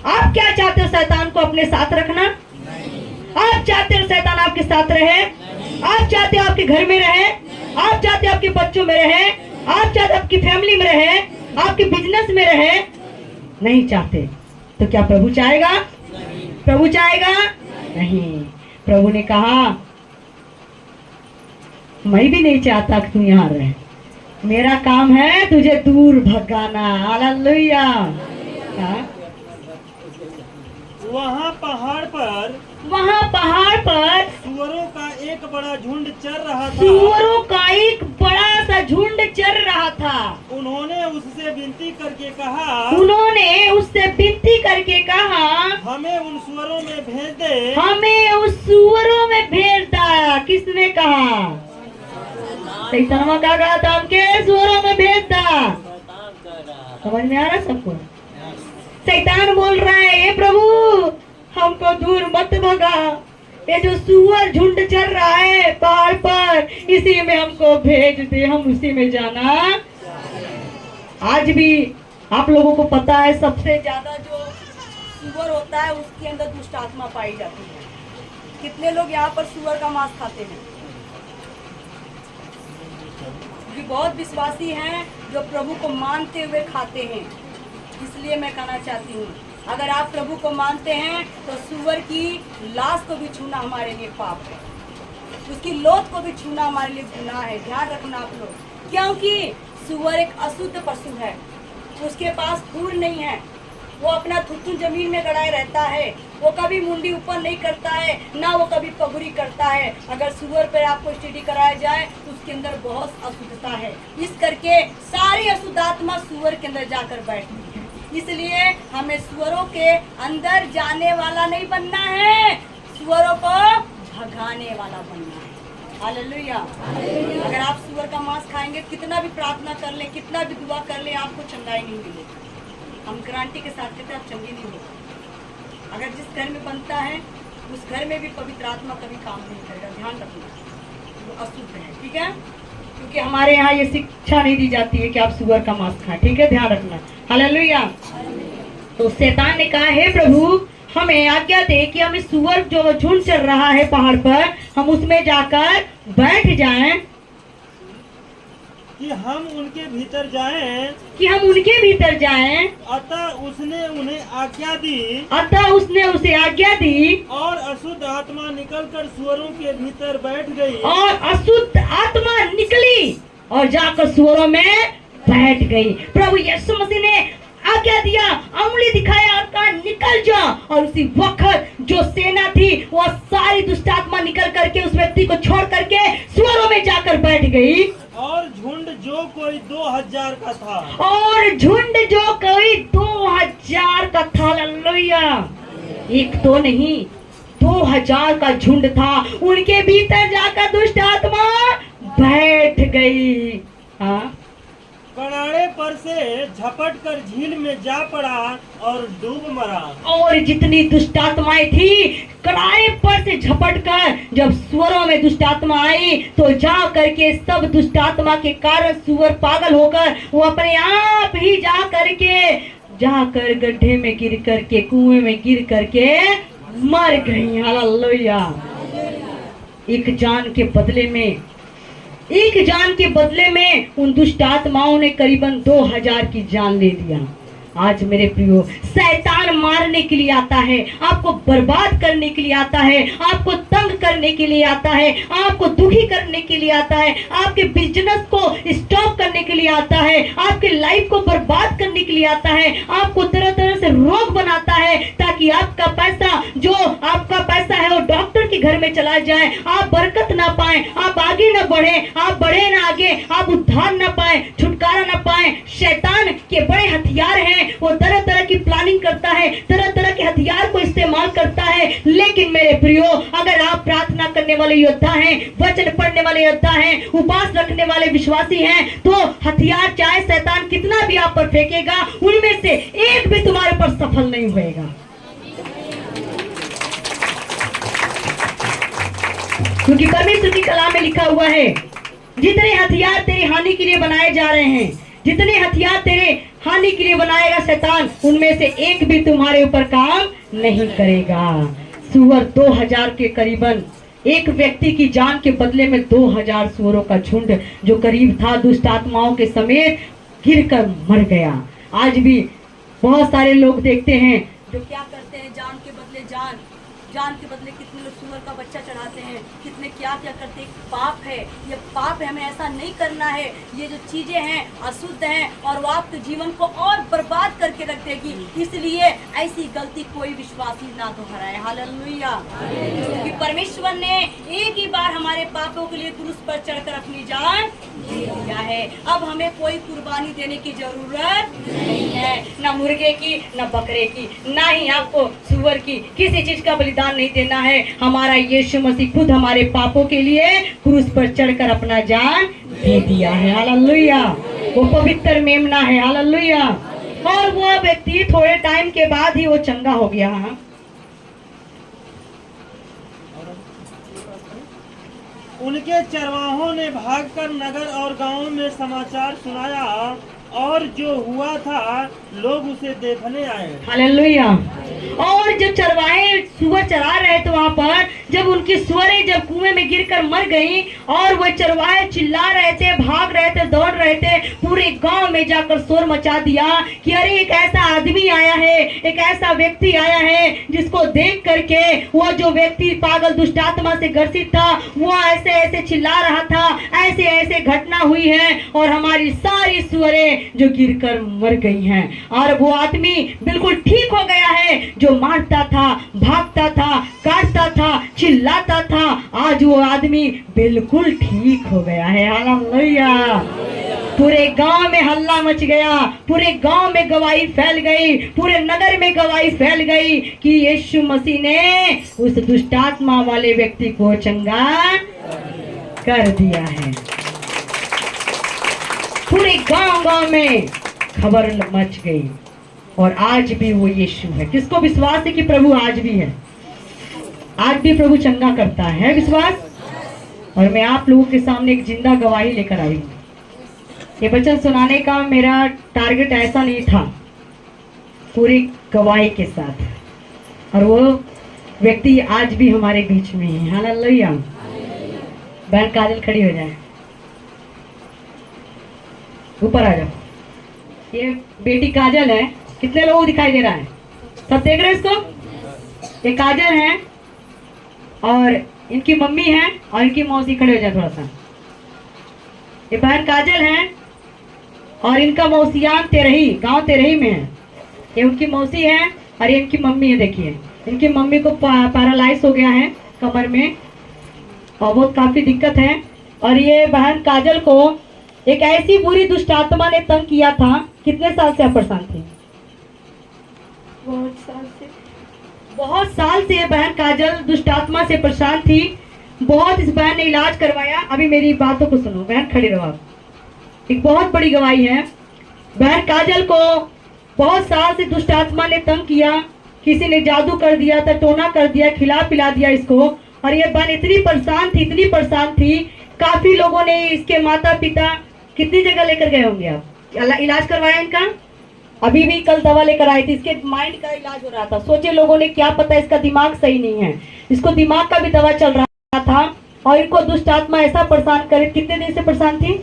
आप क्या चाहते हो? शैतान को अपने साथ रखना? आप चाहते हो शैतान आपके साथ रहे? आप चाहते हो आपके घर में रहे? आप चाहते हो आपके बच्चों में रहे? आप चाहते हो आपकी फैमिली में रहे, आपके बिजनेस में रहे? नहीं चाहते। तो क्या प्रभु चाहेगा? प्रभु चाहेगा? नहीं। प्रभु ने कहा, मैं भी नहीं चाहता कि तू यहाँ रहे, मेरा काम है तुझे दूर भगाना। हालेलुया। वहाँ पहाड़ पर सुअरों का एक बड़ा झुंड चर रहा था। सुअरों का एक बड़ा सा झुंड चर रहा था। उन्होंने उससे विनती करके कहा, हमें उन सुअरों में भेज दे। हमें उस सुअरों में भेज दा। किसने कहा? शैतान का कहा था, हमके सुअरों में भेज दा। समझ में आ रहा सबको? शैतान बोल रहा है, हे प्रभु हमको दूर मत भगा, ये जो सुअर झुंड चल रहा है पहाड़ पर, इसी में हमको भेज दे, हम उसी में जाना। आज भी आप लोगों को पता है, सबसे ज्यादा जो सुअर होता है उसके अंदर दुष्ट आत्मा पाई जाती है। कितने लोग यहाँ पर सुअर का मांस खाते हैं? क्योंकि बहुत विश्वासी हैं जो प्रभु को मानते हुए खाते हैं। इसलिए मैं कहना चाहती हूँ, अगर आप प्रभु को मानते हैं तो सुअर की लाश को भी छूना हमारे लिए पाप है, उसकी लोथ को भी छूना हमारे लिए गुनाह है। ध्यान रखना आप लोग, क्योंकि सुअर एक अशुद्ध पशु है, उसके पास खूर नहीं है, वो अपना थुथुन जमीन में गड़ाए रहता है, वो कभी मुंडी ऊपर नहीं करता है, ना वो कभी पगुरी करता है। अगर सुअर पर आपको स्टडी कराया जाए तो उसके अंदर बहुत अशुद्धता है, इस करके सारी अशुद्ध आत्मा सुअर के अंदर जाकर बैठती है। इसलिए हमें सुअरों के अंदर जाने वाला नहीं बनना है, सुअरों को भगाने वाला बनना है। हालेलुया। अगर आप सुअर का मांस खाएंगे, कितना भी प्रार्थना कर ले, कितना भी दुआ कर ले, आपको चंगाई नहीं मिलेगी। हम गारंटी के साथ कहते हैं आप चंगे नहीं हो। अगर जिस घर में बनता है उस घर में भी पवित्र आत्मा कभी काम नहीं करेगा, ध्यान रखना, वो अशुद्ध है, ठीक है। क्योंकि हमारे यहाँ ये शिक्षा नहीं दी जाती है कि आप सुअर का मांस खाएं, ठीक है, ध्यान रखना। हालेलुया। तो शैतान ने कहा, हे प्रभु हमें आज्ञा दे कि हमें सुअर जो झुंड चल रहा है पहाड़ पर, हम उसमें जाकर बैठ जाएं, कि हम उनके भीतर जाएं। कि हम उनके भीतर जाएं। अतः उसने उन्हें आज्ञा दी। अतः उसने उसे आज्ञा दी और अशुद्ध आत्मा निकलकर सुअरों के भीतर बैठ गई। और अशुद्ध आत्मा निकली और जाकर सुअरों में बैठ गई। प्रभु यीशु मसीह ने आज्ञा दिया, उंगली दिखाया और कहा निकल जा, और उसी वक्त जो सेना थी वह सारी दुष्ट आत्मा निकल करके उस व्यक्ति को छोड़ करके सुअरों में जाकर बैठ गई। और झुंड जो कोई 2000 का था। और झुंड जो कोई 2000 का था। हालेलुया। एक तो नहीं, 2000 का झुंड था। उनके भीतर जाकर दुष्ट आत्मा बैठ गई। हाँ, कनाड़े पर से झपट कर झील में जा पड़ा और डूब मरा। और जितनी दुष्ट आत्माएं थी कड़ाए पर से झपट कर जब सुअरों में दुष्ट आत्मा आई तो जा करके सब दुष्ट आत्मा के कारण सुअर पागल होकर वो अपने आप ही जाकर गड्ढे में गिर करके, कुएं में गिर करके मर गई। हालेलुया। एक जान के बदले में उन दुष्ट आत्माओं ने करीबन 2000 की जान ले लिया। आज मेरे प्रियो, शैतान मारने के लिए आता है, आपको बर्बाद करने के लिए आता है, आपको तंग करने के लिए आता है, आपको दुखी करने के लिए आता है, आपके बिजनेस को स्टॉप करने के लिए आता है, आपके लाइफ को बर्बाद करने के लिए आता है, आपको तरह तरह से रोग बनाता है ताकि आपका पैसा है वो डॉक्टर के घर में चला जाए, आप बरकत ना पाए, आप आगे ना बढ़े, आप बढ़े ना आगे, आप उद्धार ना पाए, छुटकारा ना पाए। शैतान के बड़े हथियार हैं, वो तरह तरह की प्लानिंग करता है, तरह तरह के हथियार को इस्तेमाल करता है। लेकिन मेरे प्रियो, अगर आप प्रार्थना करने वाले योद्धा हैं, वचन पढ़ने वाले योद्धा हैं, उपवास रखने वाले विश्वासी हैं, तो हथियार चाहे शैतान कितना भी आप पर फेंकेगा, उनमें से एक भी तुम्हारे पर सफल नहीं होएगा। क्योंकि परमेश्वर की कलाम में लिखा हुआ है, जितने हथियार तेरी हानि के लिए बनाए जा रहे हैं, जितने हथियार तेरे हानि के लिए बनाएगा शैतान, उनमें से एक भी तुम्हारे ऊपर काम नहीं करेगा। सुअर 2000 के करीबन, एक व्यक्ति की जान के बदले में 2000 सुअरों का झुंड जो करीब था दुष्ट आत्माओं के समेत गिरकर मर गया। आज भी बहुत सारे लोग देखते हैं जो क्या करते हैं, जान के बदले जान के बदले कितने लोग सुअर का बच्चा चढ़ाते हैं, कितने क्या क्या करते हैं। पाप है, ये पाप है, हमें ऐसा नहीं करना है। ये जो चीजें हैं अशुद्ध हैं और वो आपके जीवन को और बर्बाद करके रख देगी। इसलिए ऐसी गलती कोई विश्वासी ना दोहराए। हालेलुया। क्योंकि परमेश्वर ने एक ही बार हमारे पापों के लिए क्रूस पर चढ़कर अपनी जान दे दिया है। अब हमें कोई कुर्बानी देने की जरूरत नहीं है, ना मुर्गे की, ना बकरे की, ना ही आपको सुअर की, किसी चीज का बलिदान नहीं देना है। हमारा यीशु मसीह खुद हमारे पापों के लिए क्रूस पर चढ़कर अपना जान दे दिया है। हालेलुया। वो पवित्र मेमना है। हालेलुया। और वो व्यक्ति थोड़े टाइम के बाद ही वो चंगा हो गया। उनके चरवाहों ने भागकर नगर और गांवों में समाचार सुनाया और जो हुआ था लोग उसे देखने आए। हालेलुया। और जब चरवाहे सुअर चरा रहे थे वहां पर, जब उनकी सुअरें जब कुएं में गिरकर मर गई और वो चरवाहे चिल्ला रहे थे, भाग रहे थे, दौड़ रहे थे, पूरे गांव में जाकर शोर मचा दिया कि अरे एक ऐसा आदमी आया है, एक ऐसा व्यक्ति आया है जिसको देख करके वो जो व्यक्ति पागल दुष्ट आत्मा से ग्रसित था वो ऐसे ऐसे चिल्ला रहा था, ऐसे ऐसे घटना हुई है और हमारी सारी सुअरें जो गिरकर मर गई हैं। और वो आदमी बिल्कुल ठीक हो गया है, जो मारता था, भागता था, काटता था, चिल्लाता था, आज वो आदमी बिल्कुल ठीक हो गया है। हालेलुया। पूरे गांव में हल्ला मच गया, पूरे गांव में गवाही फैल गई, पूरे नगर में गवाही फैल गई कि यीशु मसीह ने उस दुष्टात्मा वाले व्यक्ति को चंगा कर दिया है। पूरे गांव में खबर मच गई। और आज भी वो यीशु है। किसको विश्वास है कि प्रभु आज भी है? आज भी प्रभु चंगा करता है विश्वास। और मैं आप लोगों के सामने एक जिंदा गवाही लेकर आई हूँ। ये वचन सुनाने का मेरा टारगेट ऐसा नहीं था, पूरी गवाही के साथ, और वो व्यक्ति आज भी हमारे बीच में है। हालेलुया। बहन काजल खड़ी हो जाए, ऊपर आ जाओ। ये बेटी काजल है। कितने लोगों को दिखाई दे रहा है? सब देख रहे हैं इसको? ये काजल है और इनकी मम्मी है और इनकी मौसी। खड़े हो जाए थोड़ा सा। ये बहन काजल है और इनका मौसियान तेरही, गांव तेरही में है। ये उनकी मौसी है और ये इनकी मम्मी है। देखिए, इनकी मम्मी को पैरालाइज हो गया है कमर में और बहुत काफी दिक्कत है। और ये बहन काजल को एक ऐसी बुरी दुष्ट आत्मा ने तंग किया था। कितने साल से आप परेशान थी? बहुत साल से ये बहन काजल दुष्ट आत्मा से परेशान थी। बहुत इस बहन ने इलाज करवाया। अभी मेरी बातों को सुनो, बहन खड़ी रहो आप। एक बहुत बड़ी गवाही है। बहन काजल को बहुत साल से दुष्ट आत्मा ने तंग किया। किसी ने जादू कर दिया था, टोना कर दिया, खिला पिला दिया इसको। और ये बहन इतनी परेशान थी। काफी लोगों ने, इसके माता पिता कितनी जगह लेकर गए होंगे आप, इलाज करवाया इनका। अभी भी कल दवा लेकर आई थी, इसके माइंड का इलाज हो रहा था। सोचे लोगों ने, क्या पता इसका दिमाग सही नहीं है, इसको दिमाग का भी दवा चल रहा था। और इनको दुष्ट आत्मा ऐसा परेशान करे। कितने दिन से परेशान थी?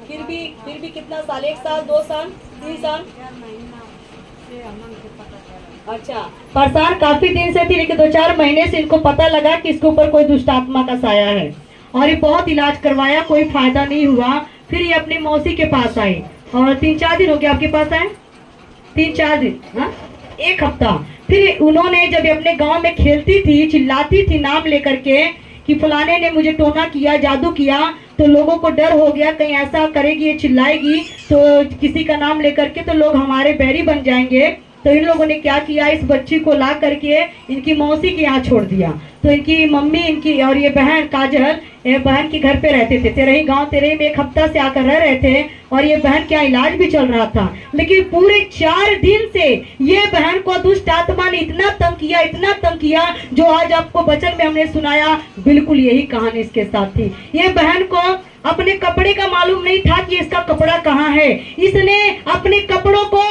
फिर भी कितना साल? 1 साल, 2 साल, 3 साल? अच्छा, परेशान काफी दिन से थी, लेकिन 2-4 महीने से इनको पता लगा कि इसके ऊपर कोई दुष्ट आत्मा का साया है। और ये बहुत इलाज करवाया, कोई फायदा नहीं हुआ। फिर ये अपनी मौसी के पास आई और 3-4 दिन हो गया आपके पास आए? 3-4 दिन, हाँ, 1 हफ्ता। फिर उन्होंने, जब अपने गांव में खेलती थी, चिल्लाती थी नाम लेकर के कि फलाने ने मुझे टोना किया, जादू किया, तो लोगों को डर हो गया, कहीं ऐसा करेगी, ये चिल्लाएगी तो किसी का नाम लेकर के, तो लोग हमारे बैरी बन जाएंगे। तो इन लोगों ने क्या किया, इस बच्ची को ला करके इनकी मौसी के यहाँ छोड़ दिया। तो इनकी मम्मी, इनकी और ये बहन काजल, ये बहन के घर पे रहते थे। तेरही गांव, तेरही में 1 हफ्ता से आकर रह रहे थे। और ये बहन क्या इलाज भी चल रहा था। लेकिन पूरे 4 दिन से ये बहन को दुष्ट आत्मा ने इतना तंग किया, जो आज आपको वचन में हमने सुनाया, बिल्कुल यही कहानी इसके साथ थी। ये बहन को अपने कपड़े का मालूम नहीं था कि इसका कपड़ा कहाँ है। इसने अपने कपड़ों को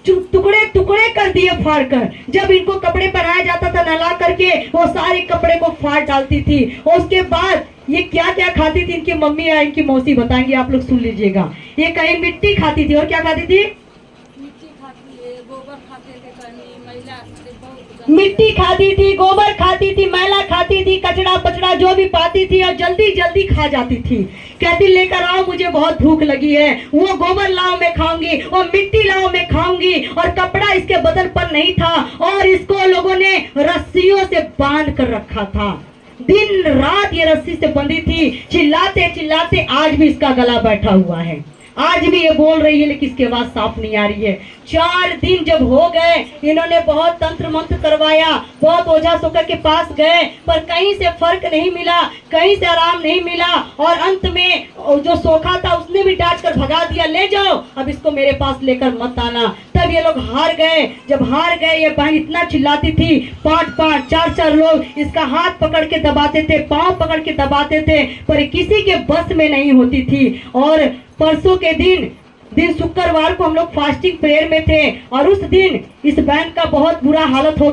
टुकड़े कर दिए फाड़ कर। जब इनको कपड़े पहनाया जाता था नहला करके, वो सारे कपड़े को फाड़ डालती थी। और उसके बाद ये क्या क्या खाती थी, इनकी मम्मी या इनकी मौसी बताएंगी, आप लोग सुन लीजिएगा। ये कहीं मिट्टी खाती थी और क्या खाती थी? मिट्टी खाती थी, गोबर खाती थी, मैला खाती थी, कचड़ा पचड़ा जो भी पाती थी, और जल्दी जल्दी खा जाती थी। कहती लेकर आओ, मुझे बहुत भूख लगी है, वो गोबर लाओ मैं खाऊंगी, और मिट्टी लाओ मैं खाऊंगी। और कपड़ा इसके बदन पर नहीं था और इसको लोगों ने रस्सियों से बांध कर रखा था। दिन रात ये रस्सी से बंधी थी। चिल्लाते चिल्लाते आज भी इसका गला बैठा हुआ है। आज भी ये बोल रही है, लेकिन इसकी आवाज साफ नहीं आ रही है। 4 दिन जब हो गए, इन्होंने बहुत तंत्र मंत्र करवाया, बहुत ओझा सोकर के पास गए, पर कहीं से फर्क नहीं मिला, कहीं से आराम नहीं मिला। और अंत में जो सोखा था उसने भी डांट कर भगा दिया, ले जाओ, अब इसको मेरे पास लेकर मत आना। तब ये लोग हार गए। जब हार गए, ये बहन इतना चिल्लाती थी, 5-5, 4-4 लोग इसका हाथ पकड़ के दबाते थे, पांव पकड़ के दबाते थे, पर किसी के बस में नहीं होती थी। और परसों के दिन शुक्रवार को हम लोग फास्टिंग प्रेयर में थे, और उस दिन इस बहन का बहुत बुरा हालत हो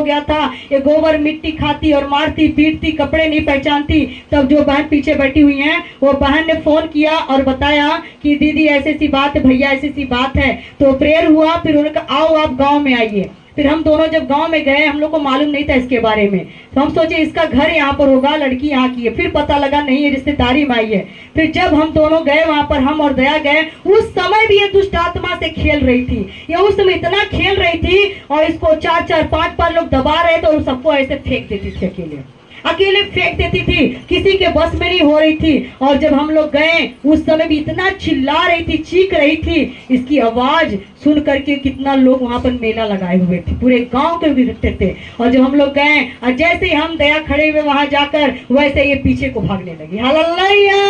गया था। ये गोबर मिट्टी खाती और मारती पीटती, कपड़े नहीं पहचानती। तब जो बहन पीछे बैठी हुई हैं, वो बहन ने फोन किया और बताया कि दीदी ऐसी सी बात है, भैया ऐसी सी बात है। तो प्रेयर हुआ, फिर उन्होंने कहा आओ आप गाँव में आइए। फिर हम दोनों जब गांव में गए, हम लोग को मालूम नहीं था इसके बारे में, तो हम सोचे इसका घर यहाँ पर होगा, लड़की यहाँ की है। फिर पता लगा नहीं, ये रिश्तेदारी में आई है। फिर जब हम दोनों गए वहां पर, हम और दया गए, उस समय भी ये दुष्ट आत्मा से खेल रही थी। ये उस समय इतना खेल रही थी, और इसको 4-4, 5-5 लोग दबा रहे थे और सबको ऐसे फेंक देती थी, अकेले फेंक देती थी, किसी के बस में नहीं हो रही थी। और जब हम लोग गए, उस समय भी इतना चिल्ला रही थी, चीख रही थी। इसकी आवाज सुन करके कितना लोग वहां पर मेला लगाए हुए थे, पूरे गांव के भी इकट्ठे थे। और जब हम लोग गए, और जैसे ही हम दया खड़े हुए वहां जाकर, वैसे ये पीछे को भागने लगी। Hallelujah,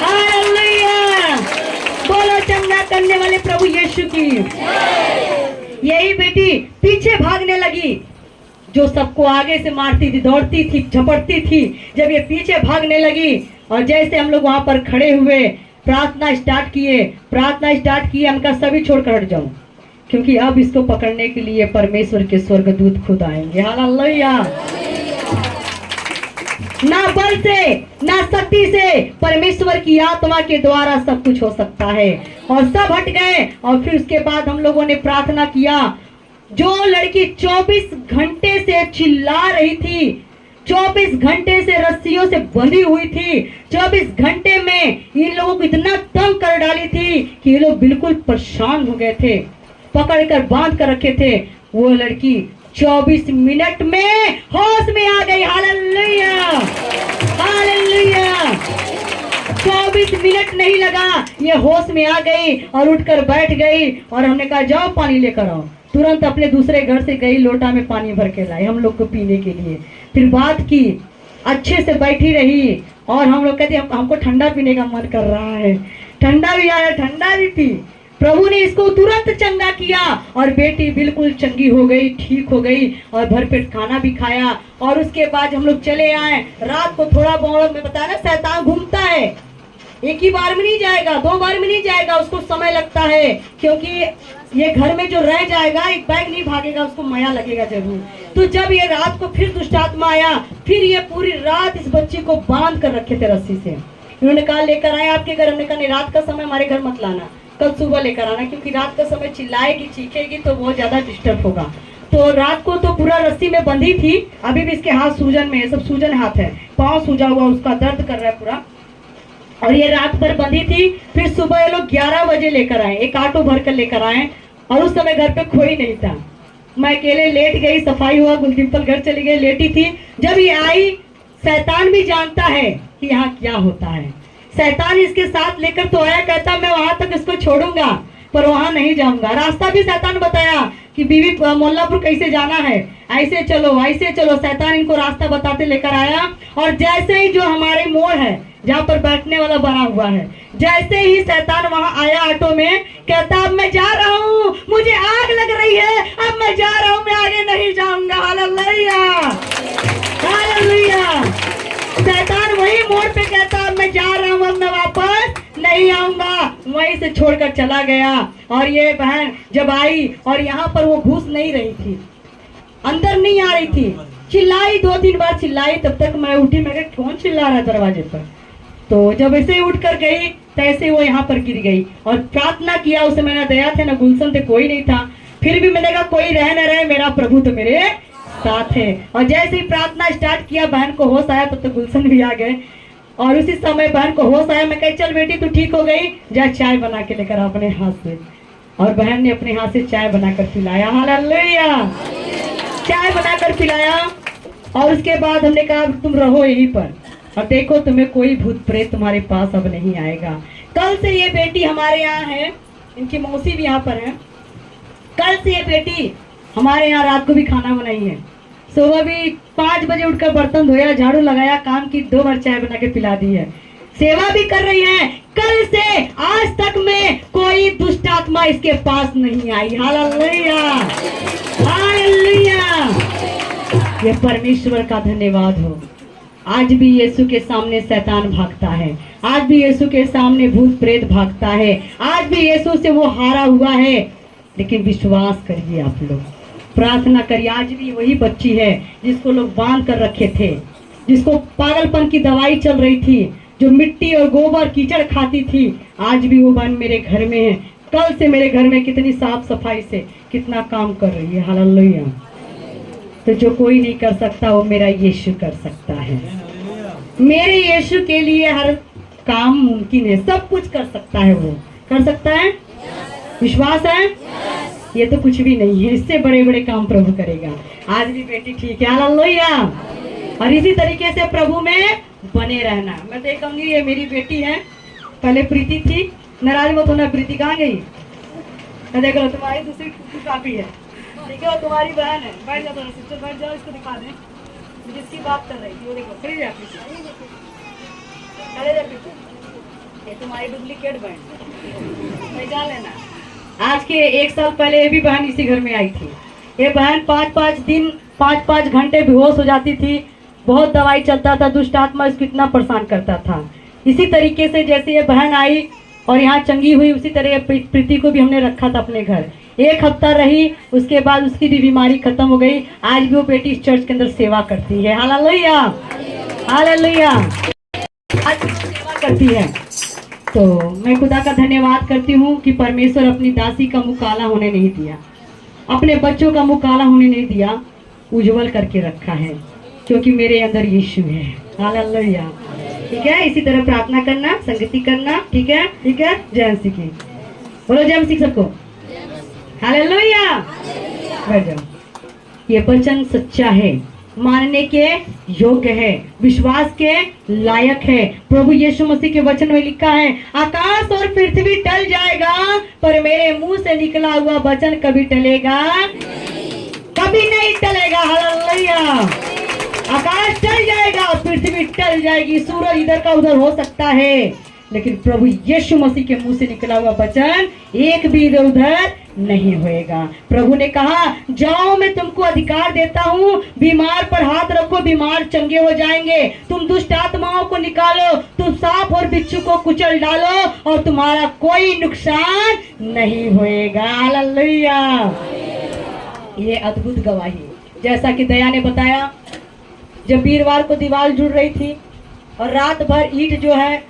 hallelujah. बोलो चंगा करने वाले प्रभु यीशु की। यही बेटी पीछे भागने लगी, जो सबको आगे से मारती थी, दौड़ती थी, झपटती थी। जब ये पीछे भागने लगी और जैसे हम लोग वहां पर खड़े हुए प्रार्थना स्टार्ट किए, हम कहा सभी छोड़कर हट जाओ, क्योंकि अब इसको पकड़ने के लिए परमेश्वर के स्वर्गदूत खुद आएंगे। हालेलुया। ना बल से ना शक्ति से, परमेश्वर की आत्मा के द्वारा सब कुछ हो सकता है। और सब हट गए और फिर उसके बाद हम लोगों ने प्रार्थना किया। जो लड़की 24 घंटे से चिल्ला रही थी, 24 घंटे से रस्सियों से बंधी हुई थी, 24 घंटे में इन लोगों को इतना तंग कर डाली थी कि ये लोग बिल्कुल परेशान हो गए थे, पकड़कर बांध कर रखे थे। वो लड़की 24 मिनट में होश में आ गई। Hallelujah, hallelujah. 24 मिनट नहीं लगा, ये होश में आ गई और उठकर बैठ गई। और हमने कहा जाओ पानी लेकर आओ। तुरंत अपने दूसरे घर से गई, लोटा में पानी भर के लाई हम लोग को पीने के लिए। फिर बात की, अच्छे से बैठी रही। और हम लोग कहते हमको ठंडा पीने का मन कर रहा है, ठंडा भी आया, ठंडा भी पी। प्रभु ने इसको तुरंत चंगा किया और बेटी बिल्कुल चंगी हो गई, ठीक हो गई और भरपेट खाना भी खाया। और उसके बाद हम लोग चले आए। रात को थोड़ा बहुत, मैं बता रहा, शैतान घूमता है, एक ही बार में नहीं जाएगा, 2 बार में नहीं जाएगा, उसको समय लगता है। क्योंकि ये घर में जो रह जाएगा, एक बैग नहीं भागेगा, उसको माया लगेगा जरूर। तो जब ये रात को फिर दुष्ट आत्मा आया, फिर ये पूरी रात इस बच्ची को बांध कर रखे थे रस्सी से। इन्होंने कहा लेकर आए आपके घर। हमने कहा नहीं, रात का समय हमारे घर मत लाना, कल सुबह लेकर आना, क्योंकि रात का समय चिल्लाएगी, चीखेगी तो बहुत ज्यादा डिस्टर्ब होगा। तो रात को तो पूरा रस्सी में बंधी थी, अभी भी इसके हाथ सूजन में है, सब सूजन हाथ है, पाँव सूजा हुआ, उसका दर्द कर रहा है पूरा। और ये रात भर बंधी थी। फिर सुबह ये लोग 11 बजे लेकर आए, एक ऑटो भर कर लेकर आए। और उस समय घर पे कोई नहीं था, मैं अकेले लेट गई, सफाई हुआ, गुलडिम्पल घर चली गई, लेटी थी। जब ये आई, शैतान भी जानता है कि यहाँ क्या होता है। शैतान इसके साथ लेकर तो आया, कहता मैं वहां तक इसको छोड़ूंगा पर वहां नहीं जाऊंगा। रास्ता भी शैतान बताया कि बीवी मोल्लापुर कैसे जाना है, ऐसे चलो ऐसे चलो। शैतान इनको रास्ता बताते लेकर आया। और जैसे ही जो हमारे मोड़ है जहाँ पर बैठने वाला बना हुआ है, जैसे ही शैतान वहां आया ऑटो में, कहता अब मैं जा रहा हूँ, मुझे आग लग रही है, अब मैं जा रहा हूँ, मैं आगे नहीं जाऊंगा। Hallelujah, hallelujah. शैतान वही मोड़ पे कहता अब मैं जा रहा हूँ, अब मैं वापस नहीं आऊंगा, वहीं से छोड़कर चला गया। और ये बहन जब आई और यहाँ पर वो घुस नहीं रही थी, अंदर नहीं आ रही थी, चिल्लाई 2-3 बार चिल्लाई। तब तक मैं उठी, मैं कहा कौन चिल्ला रहा है दरवाजे पर। तो जब ऐसे उठ कर गई तैसे वो यहाँ पर गिर गई और प्रार्थना किया। उस समय ना दया थे ना गुलशन थे, कोई नहीं था। फिर भी मैंने कहा कोई रह न रहे, मेरा प्रभु तो मेरे साथ है। और जैसे ही प्रार्थना स्टार्ट किया, बहन को होश आया, तब तो गुलशन भी आ गए। और उसी समय बहन को होश आया, मैं कही चल बेटी तू ठीक हो गई, जा चाय बना के लेकर अपने हाथ से। और बहन ने अपने हाथ से चाय बनाकर पिलाया। हालेलुया, चाय बनाकर पिलाया। और उसके बाद हमने कहा तुम रहो यहीं पर और देखो तुम्हें कोई भूत प्रेत तुम्हारे पास अब नहीं आएगा। कल से ये बेटी हमारे यहाँ है, इनकी मौसी भी यहाँ पर है। कल से ये बेटी हमारे यहाँ रात को भी खाना बनाई है, सुबह भी 5 बजे उठकर बर्तन धोया, झाड़ू लगाया, काम की, 2 बार चाय बना के पिला दी है, सेवा भी कर रही है। कल से आज तक में कोई दुष्ट आत्मा इसके पास नहीं आई। Hallelujah, hallelujah. ये परमेश्वर का धन्यवाद हो। आज भी यीशु के सामने शैतान भागता है, आज भी यीशु के सामने भूत प्रेत भागता है, आज भी यीशु से वो हारा हुआ है। लेकिन विश्वास करिए, आप लोग प्रार्थना करिए। आज भी वही बच्ची है जिसको लोग बांध कर रखे थे, जिसको पागलपन की दवाई चल रही थी, जो मिट्टी और गोबर कीचड़ खाती थी, आज भी वो बहन मेरे घर में है। कल से मेरे घर में कितनी साफ सफाई से कितना काम कर रही है। हालेलुया। तो जो कोई नहीं कर सकता वो मेरा यीशु कर सकता है। मेरे यीशु के लिए हर काम मुमकिन है, सब कुछ कर सकता है, वो कर सकता है। विश्वास है? ये तो कुछ भी नहीं है, इससे बड़े बड़े काम प्रभु करेगा। आज भी बेटी ठीक है। हालेलुया। और इसी तरीके से प्रभु में बने रहना। मैं तो कहूंगी ये मेरी बेटी है, पहले प्रीति थी, नाराज मत होना, प्रीति कहाँ गई? देख लो तुम्हारी दूसरी काफी है, ठीक है, वो तुम्हारी बहन है। बैठ जाओ सिस्टर, बैठ जाओ, इसको दिखा दें जिसकी बात कर रही थी, वो देखो खड़ी जा पीछे, खड़े जा पीछे। ये तुम्हारी डुप्लीकेट बहन। आज के 1 साल पहले ये भी बहन इसी घर में आई थी। ये बहन 5-5 घंटे बेहोश हो जाती थी। बहुत दवाई चलता था, दुष्ट आत्मा इसको इतना परेशान करता था। इसी तरीके से जैसे ये बहन आई और यहाँ चंगी हुई, उसी तरह प्रीति को भी हमने रखा था अपने घर। 1 हफ्ता रही, उसके बाद उसकी भी बीमारी खत्म हो गई। आज भी वो बेटी इस चर्च के अंदर सेवा करती है। हालेलुया, हालेलुया, आज भी सेवा करती है। तो मैं खुदा का धन्यवाद करती हूँ कि परमेश्वर अपनी दासी का मुंह काला होने नहीं दिया, अपने बच्चों का मुंह काला होने नहीं दिया, उज्जवल करके रखा है, क्योंकि मेरे अंदर यीशु है। हालेलुया, ठीक है। इसी तरह प्रार्थना करना, संगति करना, ठीक है, ठीक है। जय मसीह की, बोलो जय मसीह सबको। हालेलुया, बैठ जाओ। ये वचन सच्चा है, मानने के योग्य है, विश्वास के लायक है। प्रभु यीशु मसीह के वचन में लिखा है, आकाश और पृथ्वी टल जाएगा पर मेरे मुंह से निकला हुआ वचन कभी टलेगा, कभी नहीं टलेगा। हालेलुया, आकाश टल जाएगा, पृथ्वी टल जाएगी, सूरज इधर का उधर हो सकता है, लेकिन प्रभु यीशु मसीह के मुंह से निकला हुआ वचन एक भी इधर उधर नहीं होएगा। प्रभु ने कहा, जाओ मैं तुमको अधिकार देता हूँ, बीमार पर हाथ रखो, बीमार चंगे हो जाएंगे। तुम दुष्ट आत्माओं को निकालो, तुम सांप और बिच्छू को कुचल डालो और तुम्हारा कोई नुकसान नहीं होएगा। हालेलुया, ये अद्भुत गवाही। जैसा कि दया ने बताया, जब वीरवार को दीवार जुड़ रही थी और रात भर ईंट जो है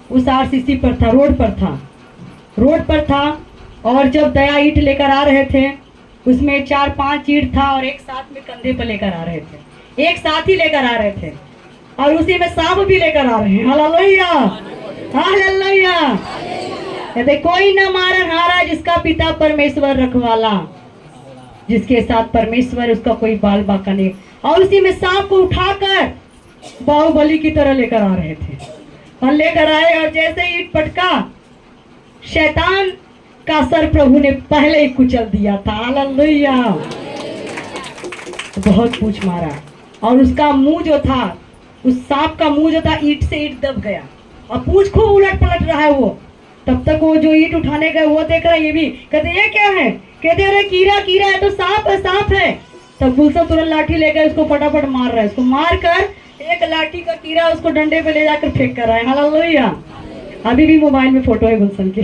उस आरसीसी पर था, रोड पर था, और जब दया ईंट लेकर आ रहे थे, उसमें 4-5 ईंट था और एक साथ में कंधे पर लेकर आ रहे थे, एक साथ ही लेकर आ रहे थे, और उसी में सांप भी लेकर आ रहे हैं। हालेलुया, हालेलुया, कहते कोई न मारन हारा जिसका पिता परमेश्वर रखवाला, जिसके साथ परमेश्वर उसका कोई बाल बाका नहीं। और उसी में सांप को उठाकर बाहुबली की तरह लेकर आ रहे थे, और लेकर आए, और जैसे ईंट पटका, शैतान का सर प्रभु ने पहले ही कुचल दिया था। हालेलुया, बहुत पूछ मारा, और उसका मुंह जो था, उस सांप का मुंह जो था, ईंट से ईंट दब गया, और पूछ खूब उलट पलट रहा है वो। तब तक वो जो ईंट उठाने गए वो देख रहा है, ये भी कहते ये क्या है, कहते अरे कीड़ा कीड़ा है, तो सांप है, सांप है। तब गुलशन तुरंत लाठी लेकर उसको फटाफट मार रहा है, उसको मार कर एक लाठी का कीड़ा उसको डंडे पे ले जाकर फेंक कर रहा है। हालेलुया, अभी भी मोबाइल में फोटो है गुलशन की।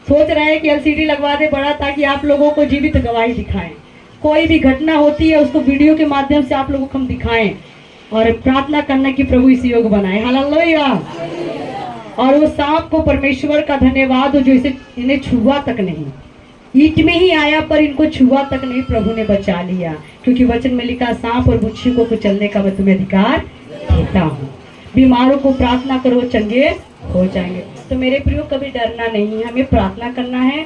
सोच रहे हैं कि एलसीडी लगवा दे बड़ा, ताकि आप लोगों को जीवित गवाही दिखाएं। कोई भी घटना होती है उसको वीडियो के माध्यम से आप लोगों को हम दिखाएं, और प्रार्थना करने की प्रभु इस योग बनाए। हालेलुया, और वो सांप को परमेश्वर का धन्यवाद हो जो इसे इन्हें छुआ तक नहीं, ईंट में ही आया पर इनको छुआ तक नहीं, प्रभु ने बचा लिया, क्योंकि वचन में लिखा, सांप और बिच्छू को कुचलने का मैं तुम्हें अधिकार देता हूँ। बीमारों को प्रार्थना करो, चंगे हो जाएंगे। तो मेरे प्रियो, कभी डरना नहीं है, हमें प्रार्थना करना है।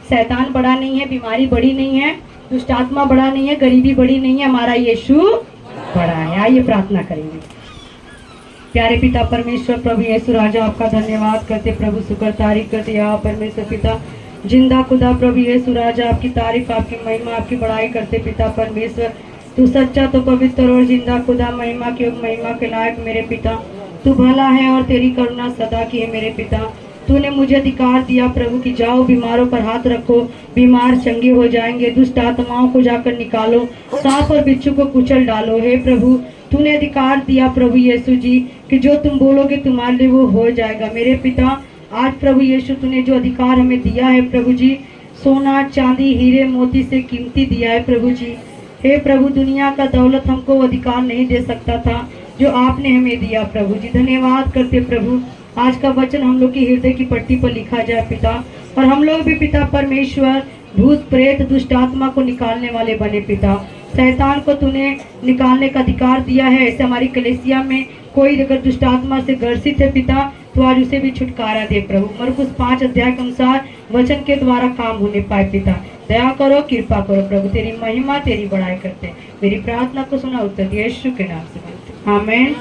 शैतान बड़ा नहीं है, बीमारी बड़ी नहीं है, दुष्ट आत्मा बड़ा नहीं है, गरीबी बड़ी नहीं है, हमारा यीशु बड़ा है। आइए प्रार्थना करेंगे। प्यारे पिता परमेश्वर, प्रभु यीशु राजा, आपका धन्यवाद करते, प्रभु शुक्र तारीफ करते, यहाँ परमेश्वर पिता जिंदा खुदा, प्रभु यीशु राजा, आपकी तारीफ, आपकी महिमा, आपकी बड़ाई करते पिता परमेश्वर। तू सच्चा, तो पवित्र और जिंदा खुदा, महिमा के लायक मेरे पिता, तू भला है और तेरी करुणा सदा की है मेरे पिता। तूने मुझे अधिकार दिया प्रभु कि जाओ, बीमारों पर हाथ रखो, बीमार चंगे हो जाएंगे, दुष्ट आत्माओं को जाकर निकालो, सांप और बिच्छू को कुचल डालो। हे प्रभु, तूने अधिकार दिया प्रभु यीशु जी कि जो तुम बोलोगे तुम्हारे लिए वो हो जाएगा मेरे पिता। आज प्रभु यीशु, तूने जो अधिकार हमें दिया है प्रभु जी, सोना चांदी हीरे मोती से कीमती दिया है प्रभु जी। हे प्रभु, दुनिया का दौलत हमको अधिकार नहीं दे सकता था जो आपने हमें दिया प्रभु जी। धन्यवाद करते प्रभु, आज का वचन हम लोग की हृदय की पट्टी पर लिखा जाए पिता, और हम लोग भी पिता परमेश्वर भूत प्रेत दुष्ट आत्मा को निकालने वाले बने पिता। शैतान को तूने निकालने का अधिकार दिया है। ऐसे हमारी कलीसिया में कोई अगर दुष्ट आत्मा से ग्रसित है पिता, तो आज उसे भी छुटकारा दे प्रभु। मरकुस 5 अध्याय के अनुसार वचन के द्वारा काम होने पाए पिता। दया करो, कृपा करो प्रभु, तेरी महिमा तेरी बड़ाई करते। मेरी प्रार्थना को सुना, उत्तर यीशु के नाम से। आमीन।